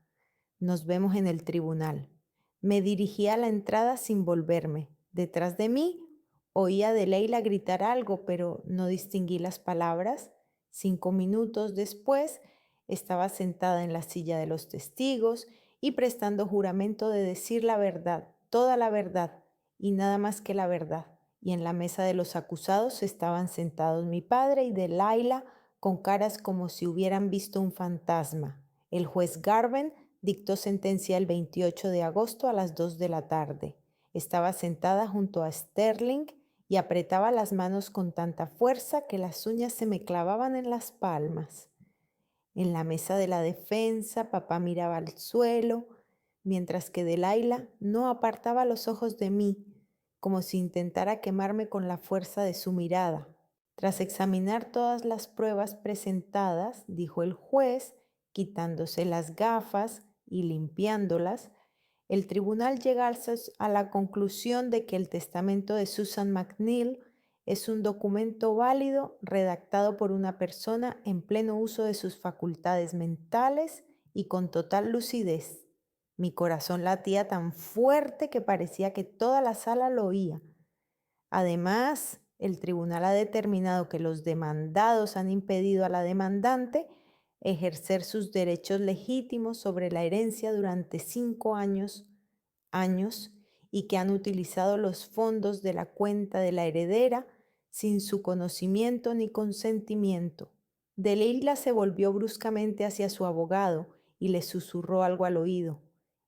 Nos vemos en el tribunal. Me dirigí a la entrada sin volverme. Detrás de mí oía de Leila gritar algo, pero no distinguí las palabras. 5 minutos después estaba sentada en la silla de los testigos y prestando juramento de decir la verdad, toda la verdad y nada más que la verdad. Y en la mesa de los acusados estaban sentados mi padre y Delilah con caras como si hubieran visto un fantasma. El juez Garvin dictó sentencia el 28 de agosto a las 2 de la tarde. Estaba sentada junto a Sterling y apretaba las manos con tanta fuerza que las uñas se me clavaban en las palmas. En la mesa de la defensa, papá miraba al suelo, mientras que Delilah no apartaba los ojos de mí, como si intentara quemarme con la fuerza de su mirada. Tras examinar todas las pruebas presentadas, dijo el juez, quitándose las gafas y limpiándolas, el tribunal llega a la conclusión de que el testamento de Susan McNeil es un documento válido redactado por una persona en pleno uso de sus facultades mentales y con total lucidez. Mi corazón latía tan fuerte que parecía que toda la sala lo oía. Además, el tribunal ha determinado que los demandados han impedido a la demandante ejercer sus derechos legítimos sobre la herencia durante 5 años y que han utilizado los fondos de la cuenta de la heredera sin su conocimiento ni consentimiento. Delilah se volvió bruscamente hacia su abogado y le susurró algo al oído.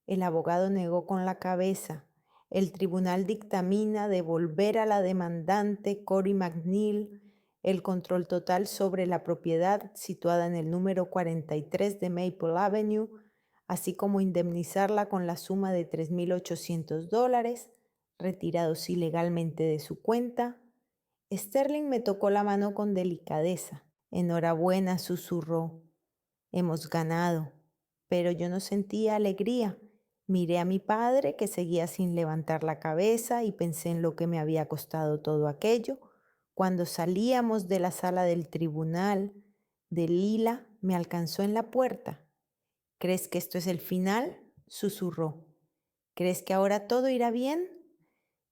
El abogado negó con la cabeza. El tribunal dictamina devolver a la demandante Cory McNeil el control total sobre la propiedad situada en el número 43 de Maple Avenue, así como indemnizarla con la suma de $3,800 retirados ilegalmente de su cuenta. Sterling me tocó la mano con delicadeza. Enhorabuena, susurró. Hemos ganado. Pero yo no sentía alegría. Miré a mi padre, que seguía sin levantar la cabeza, y pensé en lo que me había costado todo aquello. Cuando salíamos de la sala del tribunal, Delilah me alcanzó en la puerta. ¿Crees que esto es el final?, susurró. ¿Crees que ahora todo irá bien?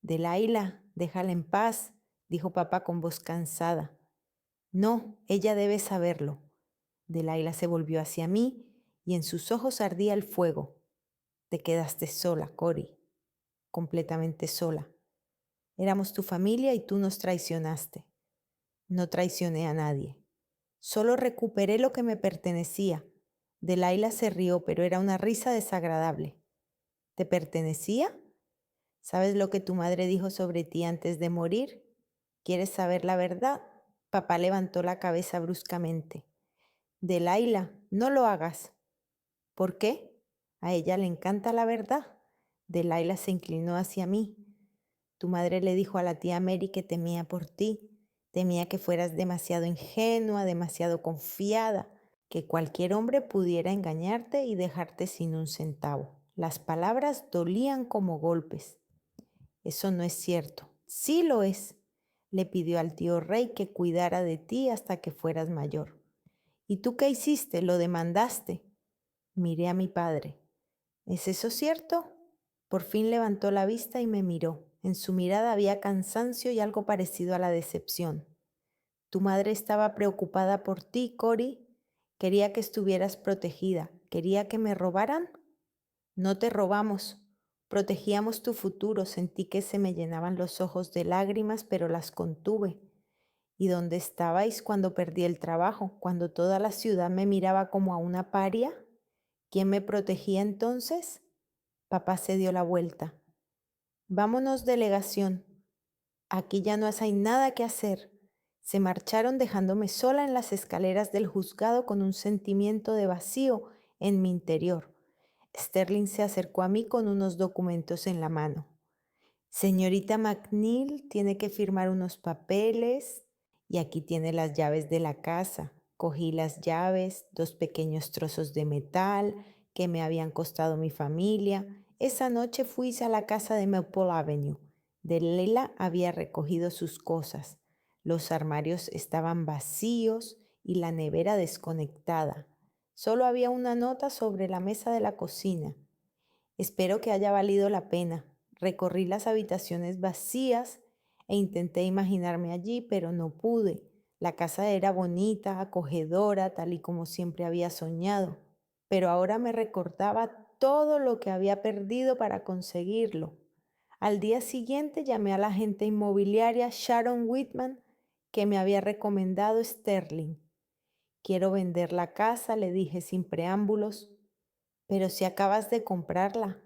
Delilah, déjala en paz, dijo papá con voz cansada. No, ella debe saberlo. Delilah se volvió hacia mí y en sus ojos ardía el fuego. Te quedaste sola, Cory, completamente sola. Éramos tu familia y tú nos traicionaste. No traicioné a nadie. Solo recuperé lo que me pertenecía. Delilah se rió, pero era una risa desagradable. ¿Te pertenecía? ¿Sabes lo que tu madre dijo sobre ti antes de morir? ¿Quieres saber la verdad? Papá levantó la cabeza bruscamente. Delilah, no lo hagas. ¿Por qué? A ella le encanta la verdad. Delilah se inclinó hacia mí. Tu madre le dijo a la tía Mary que temía por ti. Temía que fueras demasiado ingenua, demasiado confiada, que cualquier hombre pudiera engañarte y dejarte sin un centavo. Las palabras dolían como golpes. Eso no es cierto. Sí lo es. Le pidió al tío Ray que cuidara de ti hasta que fueras mayor. ¿Y tú qué hiciste? ¿Lo demandaste? Miré a mi padre. ¿Es eso cierto? Por fin levantó la vista y me miró. En su mirada había cansancio y algo parecido a la decepción. Tu madre estaba preocupada por ti, Cory. Quería que estuvieras protegida. ¿Quería que me robaran? No te robamos. Protegíamos tu futuro. Sentí que se me llenaban los ojos de lágrimas, pero las contuve. ¿Y dónde estabais cuando perdí el trabajo? Cuando toda la ciudad me miraba como a una paria. ¿Quién me protegía entonces? Papá se dio la vuelta. Vámonos, delegación. Aquí ya no hay nada que hacer. Se marcharon dejándome sola en las escaleras del juzgado con un sentimiento de vacío en mi interior. Sterling se acercó a mí con unos documentos en la mano. Señorita McNeil tiene que firmar unos papeles y aquí tiene las llaves de la casa. Cogí las llaves, dos pequeños trozos de metal que me habían costado mi familia. Esa noche fui a la casa de Maple Avenue. Delilah había recogido sus cosas. Los armarios estaban vacíos y la nevera desconectada. Solo había una nota sobre la mesa de la cocina. Espero que haya valido la pena. Recorrí las habitaciones vacías e intenté imaginarme allí, pero no pude. La casa era bonita, acogedora, tal y como siempre había soñado, pero ahora me recordaba todo lo que había perdido para conseguirlo. Al día siguiente llamé a la agente inmobiliaria Sharon Whitman, que me había recomendado Sterling. Quiero vender la casa, le dije sin preámbulos. Pero si acabas de comprarla,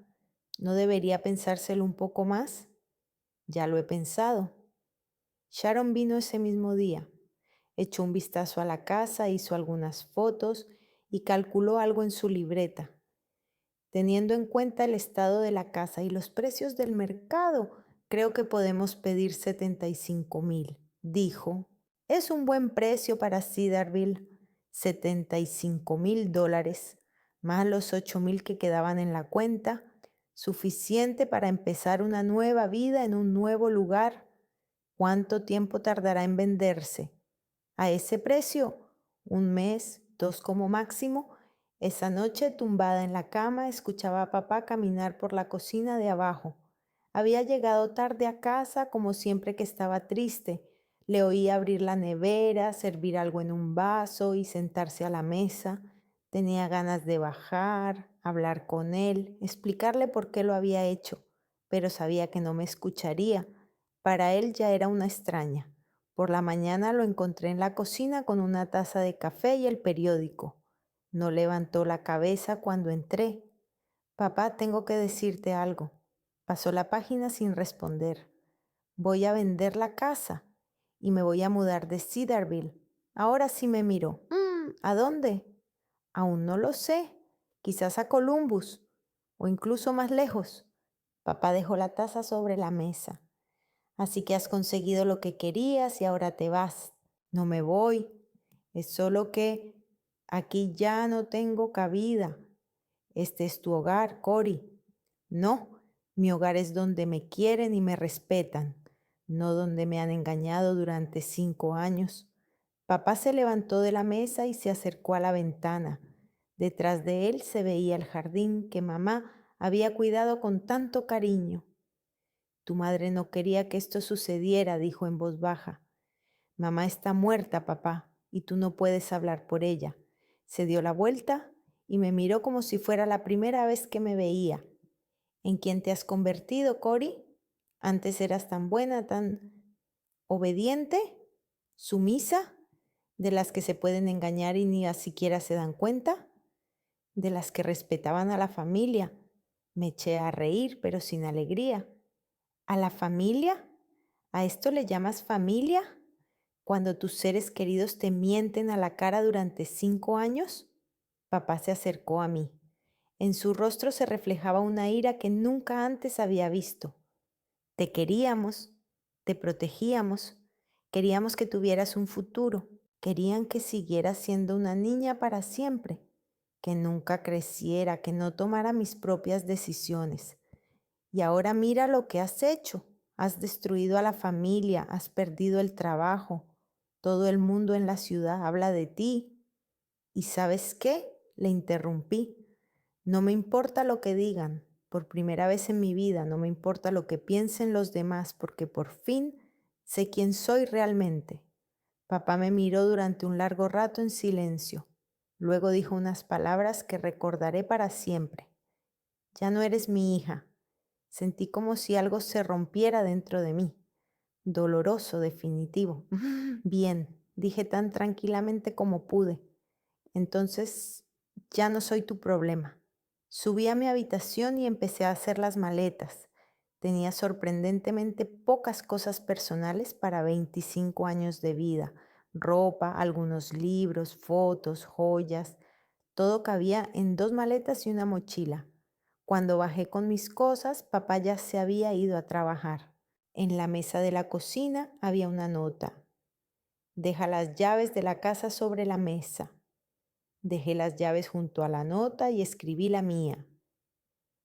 ¿no debería pensárselo un poco más? Ya lo he pensado. Sharon vino ese mismo día. Echó un vistazo a la casa, hizo algunas fotos y calculó algo en su libreta. Teniendo en cuenta el estado de la casa y los precios del mercado, creo que podemos pedir 75,000, dijo. Es un buen precio para Cedarville, $75,000, más los 8,000 que quedaban en la cuenta, suficiente para empezar una nueva vida en un nuevo lugar. ¿Cuánto tiempo tardará en venderse? A ese precio, un mes, dos como máximo. Esa noche, tumbada en la cama, escuchaba a papá caminar por la cocina de abajo. Había llegado tarde a casa, como siempre que estaba triste. Le oía abrir la nevera, servir algo en un vaso y sentarse a la mesa. Tenía ganas de bajar, hablar con él, explicarle por qué lo había hecho, pero sabía que no me escucharía. Para él ya era una extraña. Por la mañana lo encontré en la cocina con una taza de café y el periódico. No levantó la cabeza cuando entré. Papá, tengo que decirte algo. Pasó la página sin responder. Voy a vender la casa y me voy a mudar de Cedarville. Ahora sí me miró. ¿A dónde? Aún no lo sé. Quizás a Columbus o incluso más lejos. Papá dejó la taza sobre la mesa. Así que has conseguido lo que querías y ahora te vas. No me voy. Es solo que aquí ya no tengo cabida. Este es tu hogar, Cory. No, mi hogar es donde me quieren y me respetan, no donde me han engañado durante 5 años. Papá se levantó de la mesa y se acercó a la ventana. Detrás de él se veía el jardín que mamá había cuidado con tanto cariño. Tu madre no quería que esto sucediera, dijo en voz baja. Mamá está muerta, papá, y tú no puedes hablar por ella. Se dio la vuelta y me miró como si fuera la primera vez que me veía. ¿En quién te has convertido, Cory? Antes eras tan buena, tan obediente, sumisa, de las que se pueden engañar y ni siquiera se dan cuenta, de las que respetaban a la familia. Me eché a reír, pero sin alegría. ¿A la familia? ¿A esto le llamas familia? Cuando tus seres queridos te mienten a la cara durante 5 años. Papá se acercó a mí. En su rostro se reflejaba una ira que nunca antes había visto. Te queríamos, te protegíamos, queríamos que tuvieras un futuro, querían que siguieras siendo una niña para siempre, que nunca creciera, que no tomara mis propias decisiones. Y ahora mira lo que has hecho. Has destruido a la familia, has perdido el trabajo. Todo el mundo en la ciudad habla de ti. ¿Y sabes qué? Le interrumpí. No me importa lo que digan. Por primera vez en mi vida no me importa lo que piensen los demás porque por fin sé quién soy realmente. Papá me miró durante un largo rato en silencio. Luego dijo unas palabras que recordaré para siempre. Ya no eres mi hija. Sentí como si algo se rompiera dentro de mí. Doloroso, definitivo. Bien, dije tan tranquilamente como pude. Entonces, ya no soy tu problema. Subí a mi habitación y empecé a hacer las maletas. Tenía sorprendentemente pocas cosas personales para 25 años de vida. Ropa, algunos libros, fotos, joyas. Todo cabía en 2 maletas y una mochila. Cuando bajé con mis cosas, papá ya se había ido a trabajar. En la mesa de la cocina había una nota. Deja las llaves de la casa sobre la mesa. Dejé las llaves junto a la nota y escribí la mía.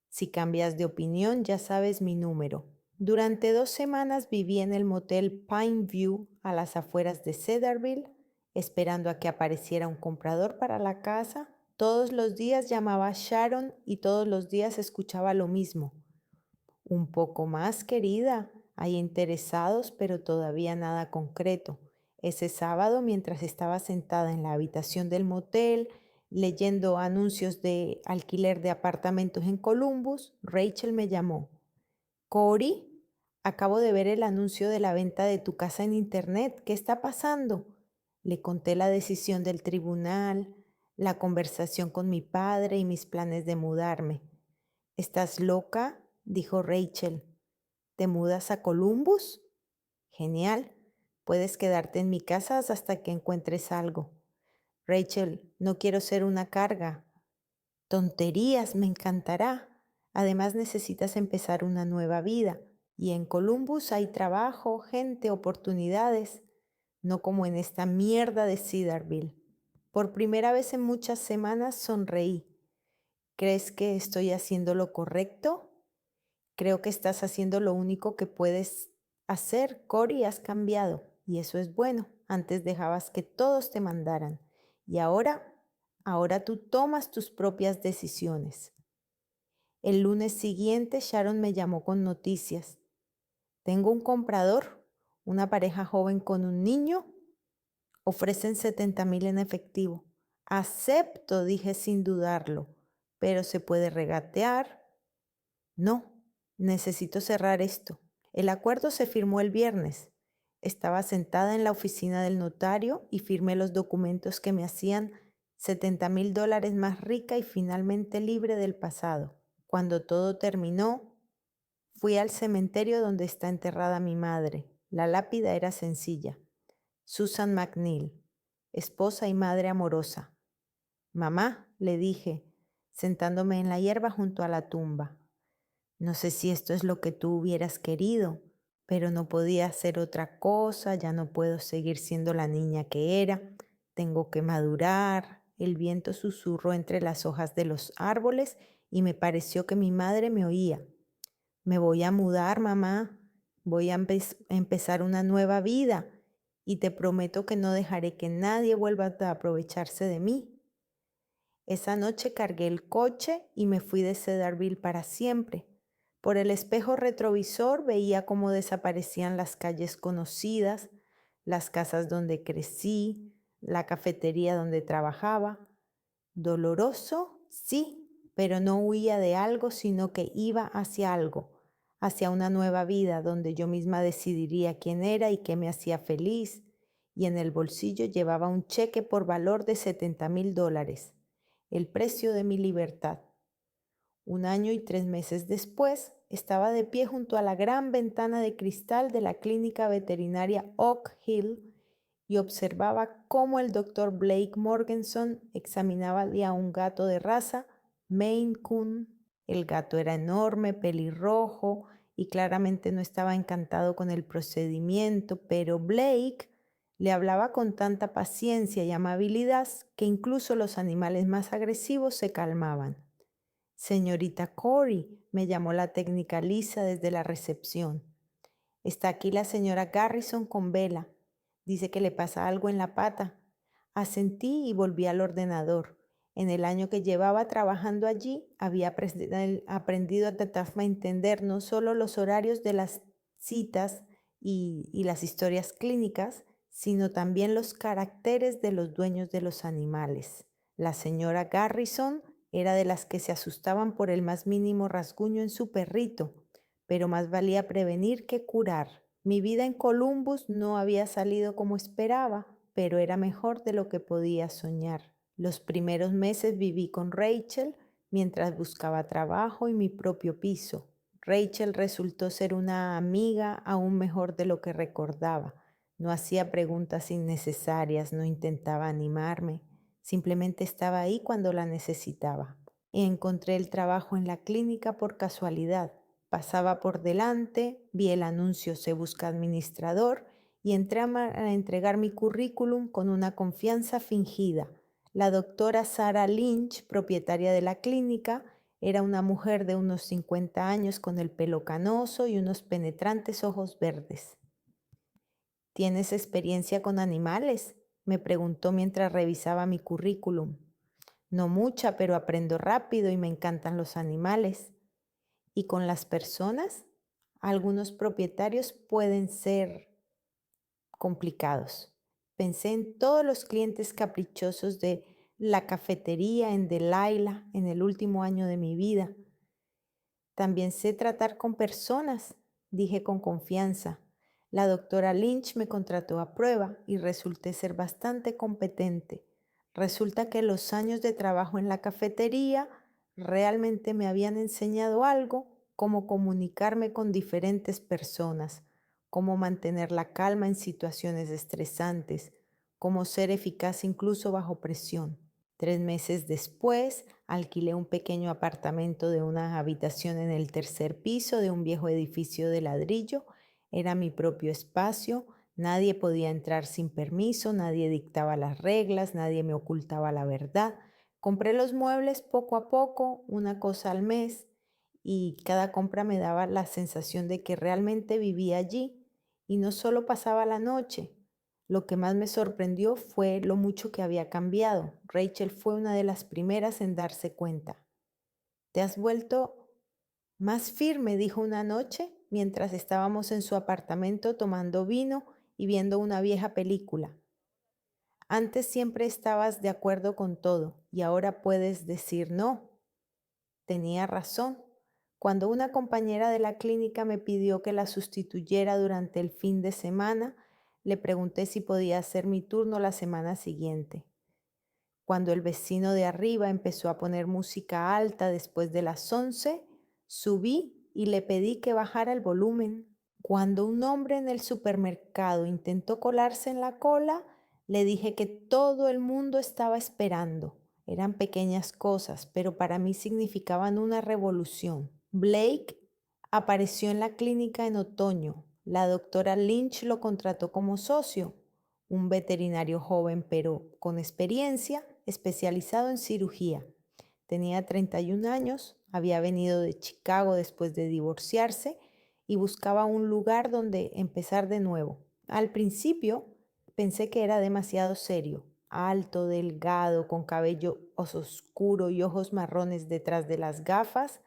Si cambias de opinión, ya sabes mi número. Durante 2 semanas viví en el motel Pine View a las afueras de Cedarville, esperando a que apareciera un comprador para la casa. Todos los días llamaba a Sharon y todos los días escuchaba lo mismo. Un poco más, querida. Hay interesados, pero todavía nada concreto. Ese sábado, mientras estaba sentada en la habitación del motel, leyendo anuncios de alquiler de apartamentos en Columbus, Rachel me llamó. Cory, acabo de ver el anuncio de la venta de tu casa en internet. ¿Qué está pasando? Le conté la decisión del tribunal, la conversación con mi padre y mis planes de mudarme. ¿Estás loca?, dijo Rachel. ¿Te mudas a Columbus? Genial. Puedes quedarte en mi casa hasta que encuentres algo. Rachel, no quiero ser una carga. Tonterías, me encantará. Además necesitas empezar una nueva vida. Y en Columbus hay trabajo, gente, oportunidades. No como en esta mierda de Cedarville. Por primera vez en muchas semanas sonreí. ¿Crees que estoy haciendo lo correcto? Creo que estás haciendo lo único que puedes hacer, Cory, has cambiado. Y eso es bueno. Antes dejabas que todos te mandaran. Y ahora tú tomas tus propias decisiones. El lunes siguiente, Sharon me llamó con noticias. Tengo un comprador, una pareja joven con un niño. Ofrecen 70,000 en efectivo. Acepto, dije sin dudarlo. Pero se puede regatear. No, necesito cerrar esto. El acuerdo se firmó el viernes. Estaba sentada en la oficina del notario y firmé los documentos que me hacían $70,000 más rica y finalmente libre del pasado. Cuando todo terminó, fui al cementerio donde está enterrada mi madre. La lápida era sencilla. Susan McNeil, esposa y madre amorosa. Mamá, le dije, sentándome en la hierba junto a la tumba. No sé si esto es lo que tú hubieras querido, pero no podía hacer otra cosa, ya no puedo seguir siendo la niña que era, tengo que madurar. El viento susurró entre las hojas de los árboles y me pareció que mi madre me oía. Me voy a mudar, mamá, voy a empezar una nueva vida y te prometo que no dejaré que nadie vuelva a aprovecharse de mí. Esa noche cargué el coche y me fui de Cedarville para siempre. Por el espejo retrovisor veía cómo desaparecían las calles conocidas, las casas donde crecí, la cafetería donde trabajaba. Doloroso, sí, pero no huía de algo, sino que iba hacia algo, hacia una nueva vida donde yo misma decidiría quién era y qué me hacía feliz. Y en el bolsillo llevaba un cheque por valor de $70,000, el precio de mi libertad. 1 año y 3 meses después, estaba de pie junto a la gran ventana de cristal de la clínica veterinaria Oak Hill y observaba cómo el doctor Blake Morgenson examinaba a un gato de raza Maine Coon. El gato era enorme, pelirrojo y claramente no estaba encantado con el procedimiento, pero Blake le hablaba con tanta paciencia y amabilidad que incluso los animales más agresivos se calmaban. Señorita Cory, me llamó la técnica Lisa desde la recepción. Está aquí la señora Garrison con Bella. Dice que le pasa algo en la pata. Asentí y volví al ordenador. En el año que llevaba trabajando allí, había aprendido a tratar de entender no solo los horarios de las citas y las historias clínicas, sino también los caracteres de los dueños de los animales. La señora Garrison era de las que se asustaban por el más mínimo rasguño en su perrito, pero más valía prevenir que curar. Mi vida en Columbus no había salido como esperaba, pero era mejor de lo que podía soñar. Los primeros meses viví con Rachel mientras buscaba trabajo y mi propio piso. Rachel resultó ser una amiga aún mejor de lo que recordaba. No hacía preguntas innecesarias, no intentaba animarme, simplemente estaba ahí cuando la necesitaba. Encontré el trabajo en la clínica por casualidad. Pasaba por delante, vi el anuncio "Se busca administrador" y entré a entregar mi currículum con una confianza fingida. La doctora Sarah Lynch, propietaria de la clínica, era una mujer de unos 50 años con el pelo canoso y unos penetrantes ojos verdes. ¿Tienes experiencia con animales?, me preguntó mientras revisaba mi currículum. No mucha, pero aprendo rápido y me encantan los animales. ¿Y con las personas? Algunos propietarios pueden ser complicados. Pensé en todos los clientes caprichosos de la cafetería en Delilah en el último año de mi vida. También sé tratar con personas, dije con confianza. La doctora Lynch me contrató a prueba y resulté ser bastante competente. Resulta que los años de trabajo en la cafetería realmente me habían enseñado algo, cómo comunicarme con diferentes personas, cómo mantener la calma en situaciones estresantes, cómo ser eficaz incluso bajo presión. 3 meses después, alquilé un pequeño apartamento de una habitación en el tercer piso de un viejo edificio de ladrillo. Era mi propio espacio, nadie podía entrar sin permiso, nadie dictaba las reglas, nadie me ocultaba la verdad. Compré los muebles poco a poco, una cosa al mes, y cada compra me daba la sensación de que realmente vivía allí y no solo pasaba la noche. Lo que más me sorprendió fue lo mucho que había cambiado. Rachel fue una de las primeras en darse cuenta. «Te has vuelto más firme», dijo una noche mientras estábamos en su apartamento tomando vino y viendo una vieja película. «Antes siempre estabas de acuerdo con todo y ahora puedes decir no». Tenía razón. Cuando una compañera de la clínica me pidió que la sustituyera durante el fin de semana, le pregunté si podía hacer mi turno la semana siguiente. Cuando el vecino de arriba empezó a poner música alta después de las 11, subí y le pedí que bajara el volumen. Cuando un hombre en el supermercado intentó colarse en la cola, le dije que todo el mundo estaba esperando. Eran pequeñas cosas, pero para mí significaban una revolución. Blake apareció en la clínica en otoño. La doctora Lynch lo contrató como socio, un veterinario joven pero con experiencia, especializado en cirugía. Tenía 31 años, había venido de Chicago después de divorciarse y buscaba un lugar donde empezar de nuevo. Al principio pensé que era demasiado serio, alto, delgado, con cabello oscuro y ojos marrones detrás de las gafas.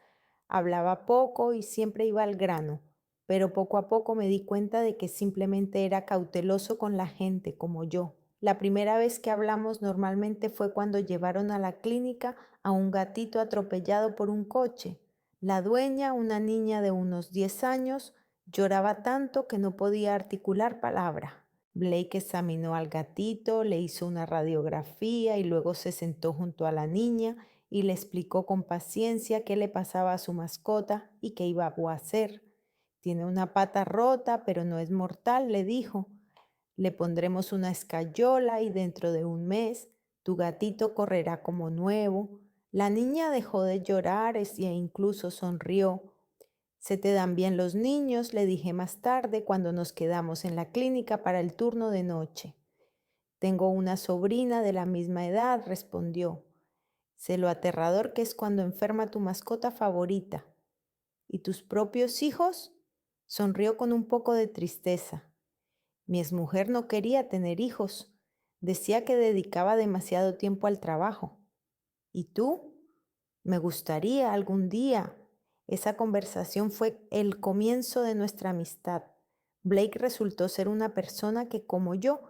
Hablaba poco y siempre iba al grano, pero poco a poco me di cuenta de que simplemente era cauteloso con la gente como yo. La primera vez que hablamos normalmente fue cuando llevaron a la clínica a un gatito atropellado por un coche. La dueña, una niña de unos 10 años, lloraba tanto que no podía articular palabra. Blake examinó al gatito, le hizo una radiografía y luego se sentó junto a la niña y le explicó con paciencia qué le pasaba a su mascota y qué iba a hacer. «Tiene una pata rota, pero no es mortal», le dijo. «Le pondremos una escayola y dentro de un mes tu gatito correrá como nuevo». La niña dejó de llorar e incluso sonrió. «Se te dan bien los niños», le dije más tarde cuando nos quedamos en la clínica para el turno de noche. «Tengo una sobrina de la misma edad», respondió. «Sé lo aterrador que es cuando enferma tu mascota favorita». «¿Y tus propios hijos?», sonrió con un poco de tristeza. Mi exmujer no quería tener hijos. Decía que dedicaba demasiado tiempo al trabajo. «¿Y tú?». «Me gustaría algún día». Esa conversación fue el comienzo de nuestra amistad. Blake resultó ser una persona que, como yo,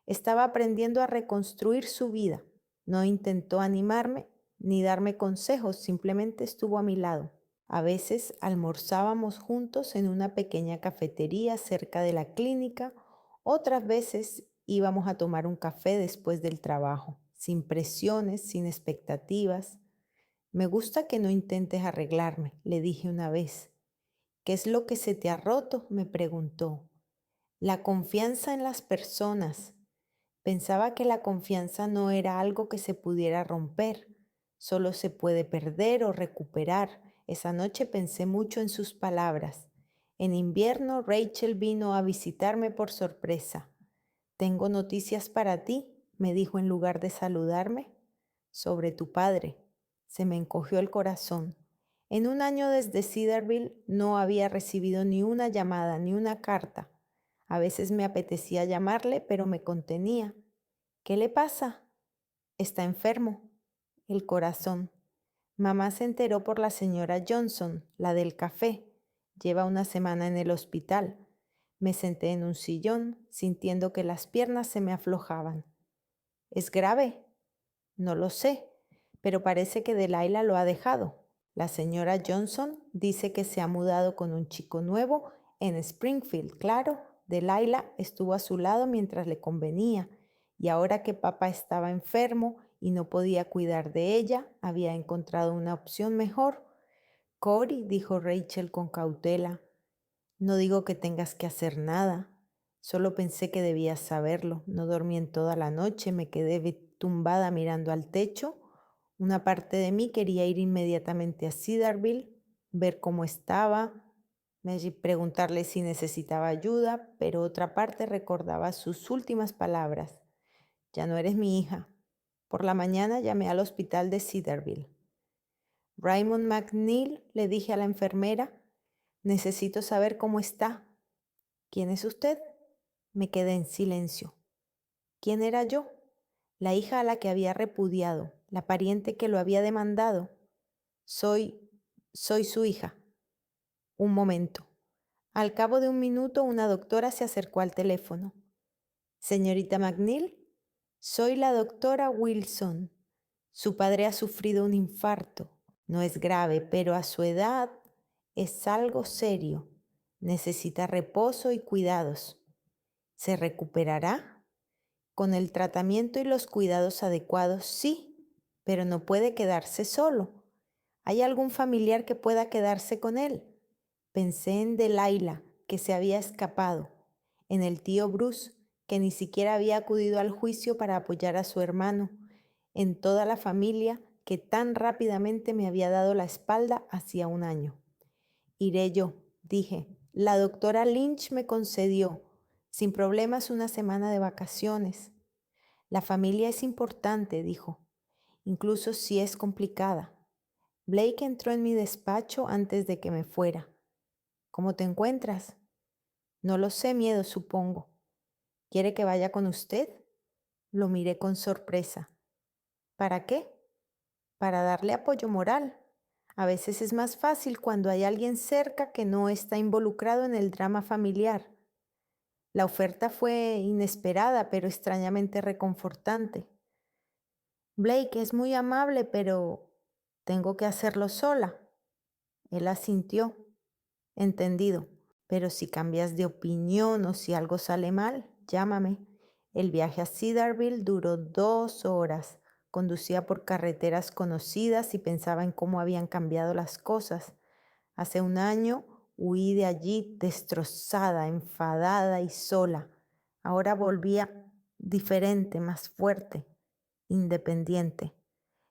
estaba aprendiendo a reconstruir su vida. No intentó animarme ni darme consejos, simplemente estuvo a mi lado. A veces almorzábamos juntos en una pequeña cafetería cerca de la clínica, otras veces íbamos a tomar un café después del trabajo, sin presiones, sin expectativas. Me gusta que no intentes arreglarme, le dije una vez. ¿Qué es lo que se te ha roto?, me preguntó. La confianza en las personas. Pensaba que la confianza no era algo que se pudiera romper, solo se puede perder o recuperar. Esa noche pensé mucho en sus palabras. En invierno, Rachel vino a visitarme por sorpresa. Tengo noticias para ti, me dijo en lugar de saludarme. Sobre tu padre. Se me encogió el corazón. En un año desde Cedarville no había recibido ni una llamada ni una carta. A veces me apetecía llamarle, pero me contenía. ¿Qué le pasa? Está enfermo. El corazón. Mamá se enteró por la señora Johnson, la del café. Lleva una semana en el hospital. Me senté en un sillón, sintiendo que las piernas se me aflojaban. ¿Es grave? No lo sé, pero parece que Delilah lo ha dejado. La señora Johnson dice que se ha mudado con un chico nuevo en Springfield. Claro, Delilah estuvo a su lado mientras le convenía, y ahora que papá estaba enfermo y no podía cuidar de ella, había encontrado una opción mejor. Cory, dijo Rachel con cautela, no digo que tengas que hacer nada. Solo pensé que debías saberlo. No dormí en toda la noche, me quedé tumbada mirando al techo. Una parte de mí quería ir inmediatamente a Cedarville, ver cómo estaba, preguntarle si necesitaba ayuda, pero otra parte recordaba sus últimas palabras. Ya no eres mi hija. Por la mañana llamé al hospital de Cedarville. Raymond McNeil, le dije a la enfermera, necesito saber cómo está. ¿Quién es usted? Me quedé en silencio. ¿Quién era yo? La hija a la que había repudiado, la pariente que lo había demandado. Soy su hija. Un momento. Al cabo de un minuto, una doctora se acercó al teléfono. Señorita McNeil, soy la doctora Wilson. Su padre ha sufrido un infarto. No es grave, pero a su edad es algo serio. Necesita reposo y cuidados. ¿Se recuperará? Con el tratamiento y los cuidados adecuados, sí, pero no puede quedarse solo. ¿Hay algún familiar que pueda quedarse con él? Pensé en Delilah, que se había escapado, en el tío Bruce, que ni siquiera había acudido al juicio para apoyar a su hermano, en toda la familia que tan rápidamente me había dado la espalda hacía un año. Iré yo, dije. La doctora Lynch me concedió, sin problemas, una semana de vacaciones. La familia es importante, dijo, incluso si es complicada. Blake entró en mi despacho antes de que me fuera. ¿Cómo te encuentras? No lo sé, miedo, supongo. ¿Quiere que vaya con usted? Lo miré con sorpresa. ¿Para qué? Para darle apoyo moral. A veces es más fácil cuando hay alguien cerca que no está involucrado en el drama familiar. La oferta fue inesperada, pero extrañamente reconfortante. Blake es muy amable, pero tengo que hacerlo sola. Él asintió. Entendido. Pero si cambias de opinión o si algo sale mal, llámame. El viaje a Cedarville duró 2 horas. Conducía por carreteras conocidas y pensaba en cómo habían cambiado las cosas. Hace un año huí de allí destrozada, enfadada y sola. Ahora volvía diferente, más fuerte, independiente.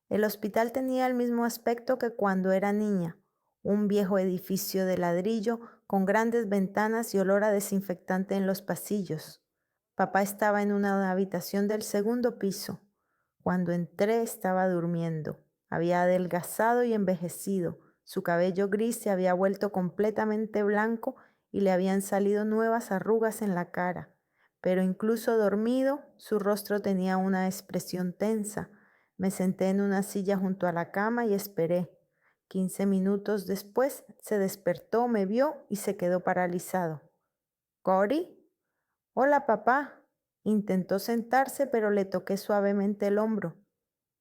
El hospital tenía el mismo aspecto que cuando era niña, un viejo edificio de ladrillo con grandes ventanas y olor a desinfectante en los pasillos. Papá estaba en una habitación del segundo piso. Cuando entré estaba durmiendo. Había adelgazado y envejecido. Su cabello gris se había vuelto completamente blanco y le habían salido nuevas arrugas en la cara. Pero incluso dormido, su rostro tenía una expresión tensa. Me senté en una silla junto a la cama y esperé. 15 minutos después se despertó, me vio y se quedó paralizado. ¿Cory? Hola, papá. Intentó sentarse, pero le toqué suavemente el hombro.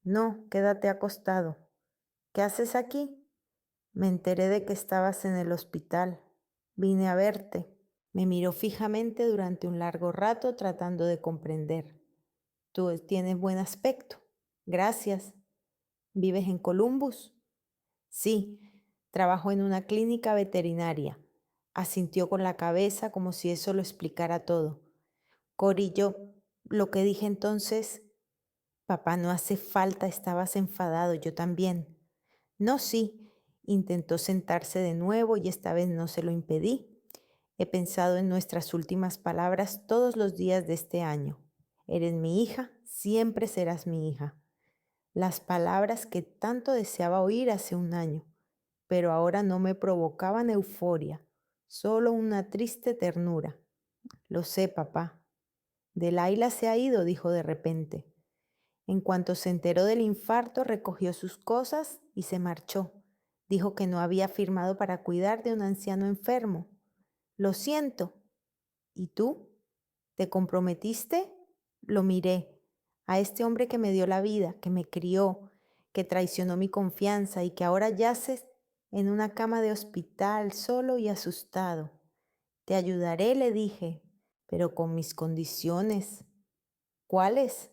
No, quédate acostado. ¿Qué haces aquí? Me enteré de que estabas en el hospital. Vine a verte. Me miró fijamente durante un largo rato tratando de comprender. Tú tienes buen aspecto. Gracias. ¿Vives en Columbus? Sí, trabajo en una clínica veterinaria. Asintió con la cabeza como si eso lo explicara todo. Cory, yo, lo que dije entonces, papá, no hace falta, estabas enfadado, yo también. No, sí, intentó sentarse de nuevo y esta vez no se lo impedí. He pensado en nuestras últimas palabras todos los días de este año. Eres mi hija, siempre serás mi hija. Las palabras que tanto deseaba oír hace un año, pero ahora no me provocaban euforia, solo una triste ternura. Lo sé, papá. Delaila se ha ido, dijo de repente. En cuanto se enteró del infarto, recogió sus cosas y se marchó. Dijo que no había firmado para cuidar de un anciano enfermo. Lo siento. ¿Y tú? ¿Te comprometiste? Lo miré. A este hombre que me dio la vida, que me crió, que traicionó mi confianza y que ahora yace en una cama de hospital solo y asustado. Te ayudaré, le dije, pero con mis condiciones. ¿Cuáles?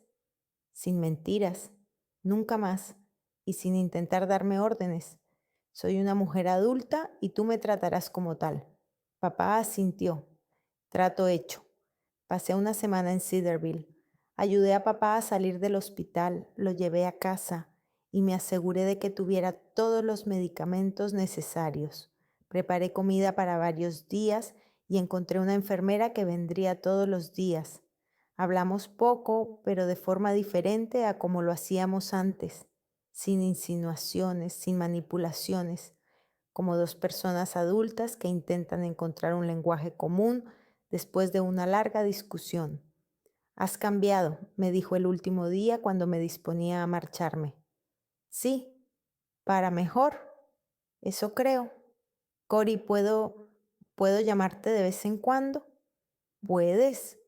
Sin mentiras, nunca más, y sin intentar darme órdenes. Soy una mujer adulta y tú me tratarás como tal. Papá asintió. Trato hecho. Pasé una semana en Cedarville. Ayudé a papá a salir del hospital, lo llevé a casa y me aseguré de que tuviera todos los medicamentos necesarios. Preparé comida para varios días y encontré una enfermera que vendría todos los días. Hablamos poco, pero de forma diferente a como lo hacíamos antes, sin insinuaciones, sin manipulaciones, como dos personas adultas que intentan encontrar un lenguaje común después de una larga discusión. Has cambiado, me dijo el último día cuando me disponía a marcharme. Sí, para mejor, eso creo. Cory, ¿puedo llamarte de vez en cuando? Puedes,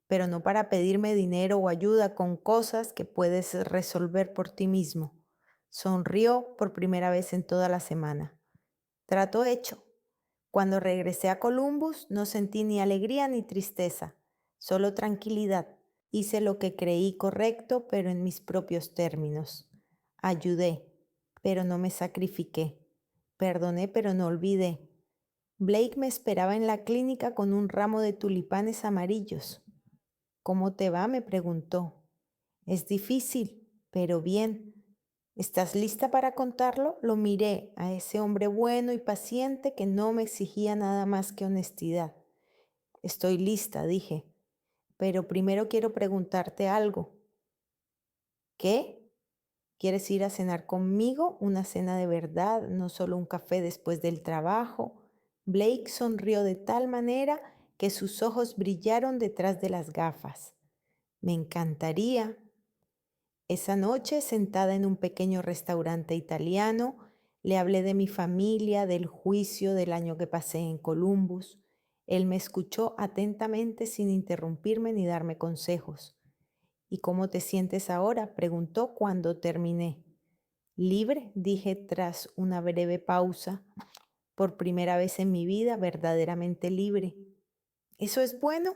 pero no para pedirme dinero o ayuda con cosas que puedes resolver por ti mismo. Sonrió por primera vez en toda la semana. Trato hecho. Cuando regresé a Columbus no sentí ni alegría ni tristeza, solo tranquilidad. Hice lo que creí correcto, pero en mis propios términos. Ayudé, pero no me sacrifiqué. Perdoné, pero no olvidé. Blake me esperaba en la clínica con un ramo de tulipanes amarillos. ¿Cómo te va?, me preguntó. Es difícil, pero bien. ¿Estás lista para contarlo? Lo miré a ese hombre bueno y paciente que no me exigía nada más que honestidad. Estoy lista, dije, pero primero quiero preguntarte algo. ¿Qué? ¿Quieres ir a cenar conmigo? Una cena de verdad, no solo un café después del trabajo. Blake sonrió de tal manera que sus ojos brillaron detrás de las gafas. Me encantaría. Esa noche, sentada en un pequeño restaurante italiano, le hablé de mi familia, del juicio del año que pasé en Columbus. Él me escuchó atentamente sin interrumpirme ni darme consejos. ¿Y cómo te sientes ahora?, preguntó cuando terminé. Libre, dije tras una breve pausa. Por primera vez en mi vida, verdaderamente libre. ¿Eso es bueno?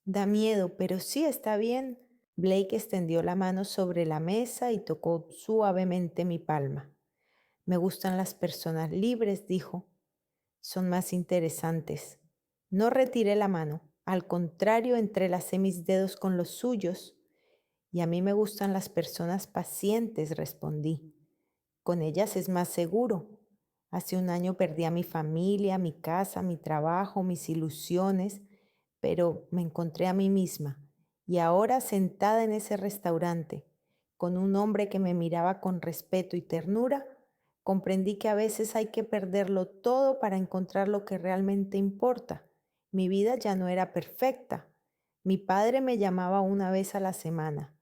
Da miedo, pero sí está bien. Blake extendió la mano sobre la mesa y tocó suavemente mi palma. Me gustan las personas libres, dijo. Son más interesantes. No retiré la mano. Al contrario, entrelacé mis dedos con los suyos. Y a mí me gustan las personas pacientes, respondí. Con ellas es más seguro. Hace un año perdí a mi familia, mi casa, mi trabajo, mis ilusiones, pero me encontré a mí misma. Y ahora sentada en ese restaurante, con un hombre que me miraba con respeto y ternura, comprendí que a veces hay que perderlo todo para encontrar lo que realmente importa. Mi vida ya no era perfecta. Mi padre me llamaba una vez a la semana.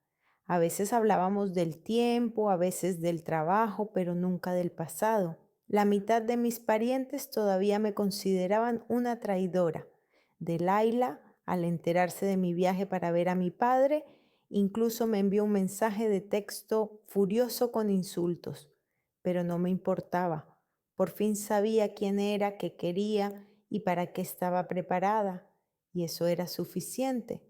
A veces hablábamos del tiempo, a veces del trabajo, pero nunca del pasado. La mitad de mis parientes todavía me consideraban una traidora. Delaila, al enterarse de mi viaje para ver a mi padre, incluso me envió un mensaje de texto furioso con insultos, pero no me importaba. Por fin sabía quién era, qué quería y para qué estaba preparada, y eso era suficiente.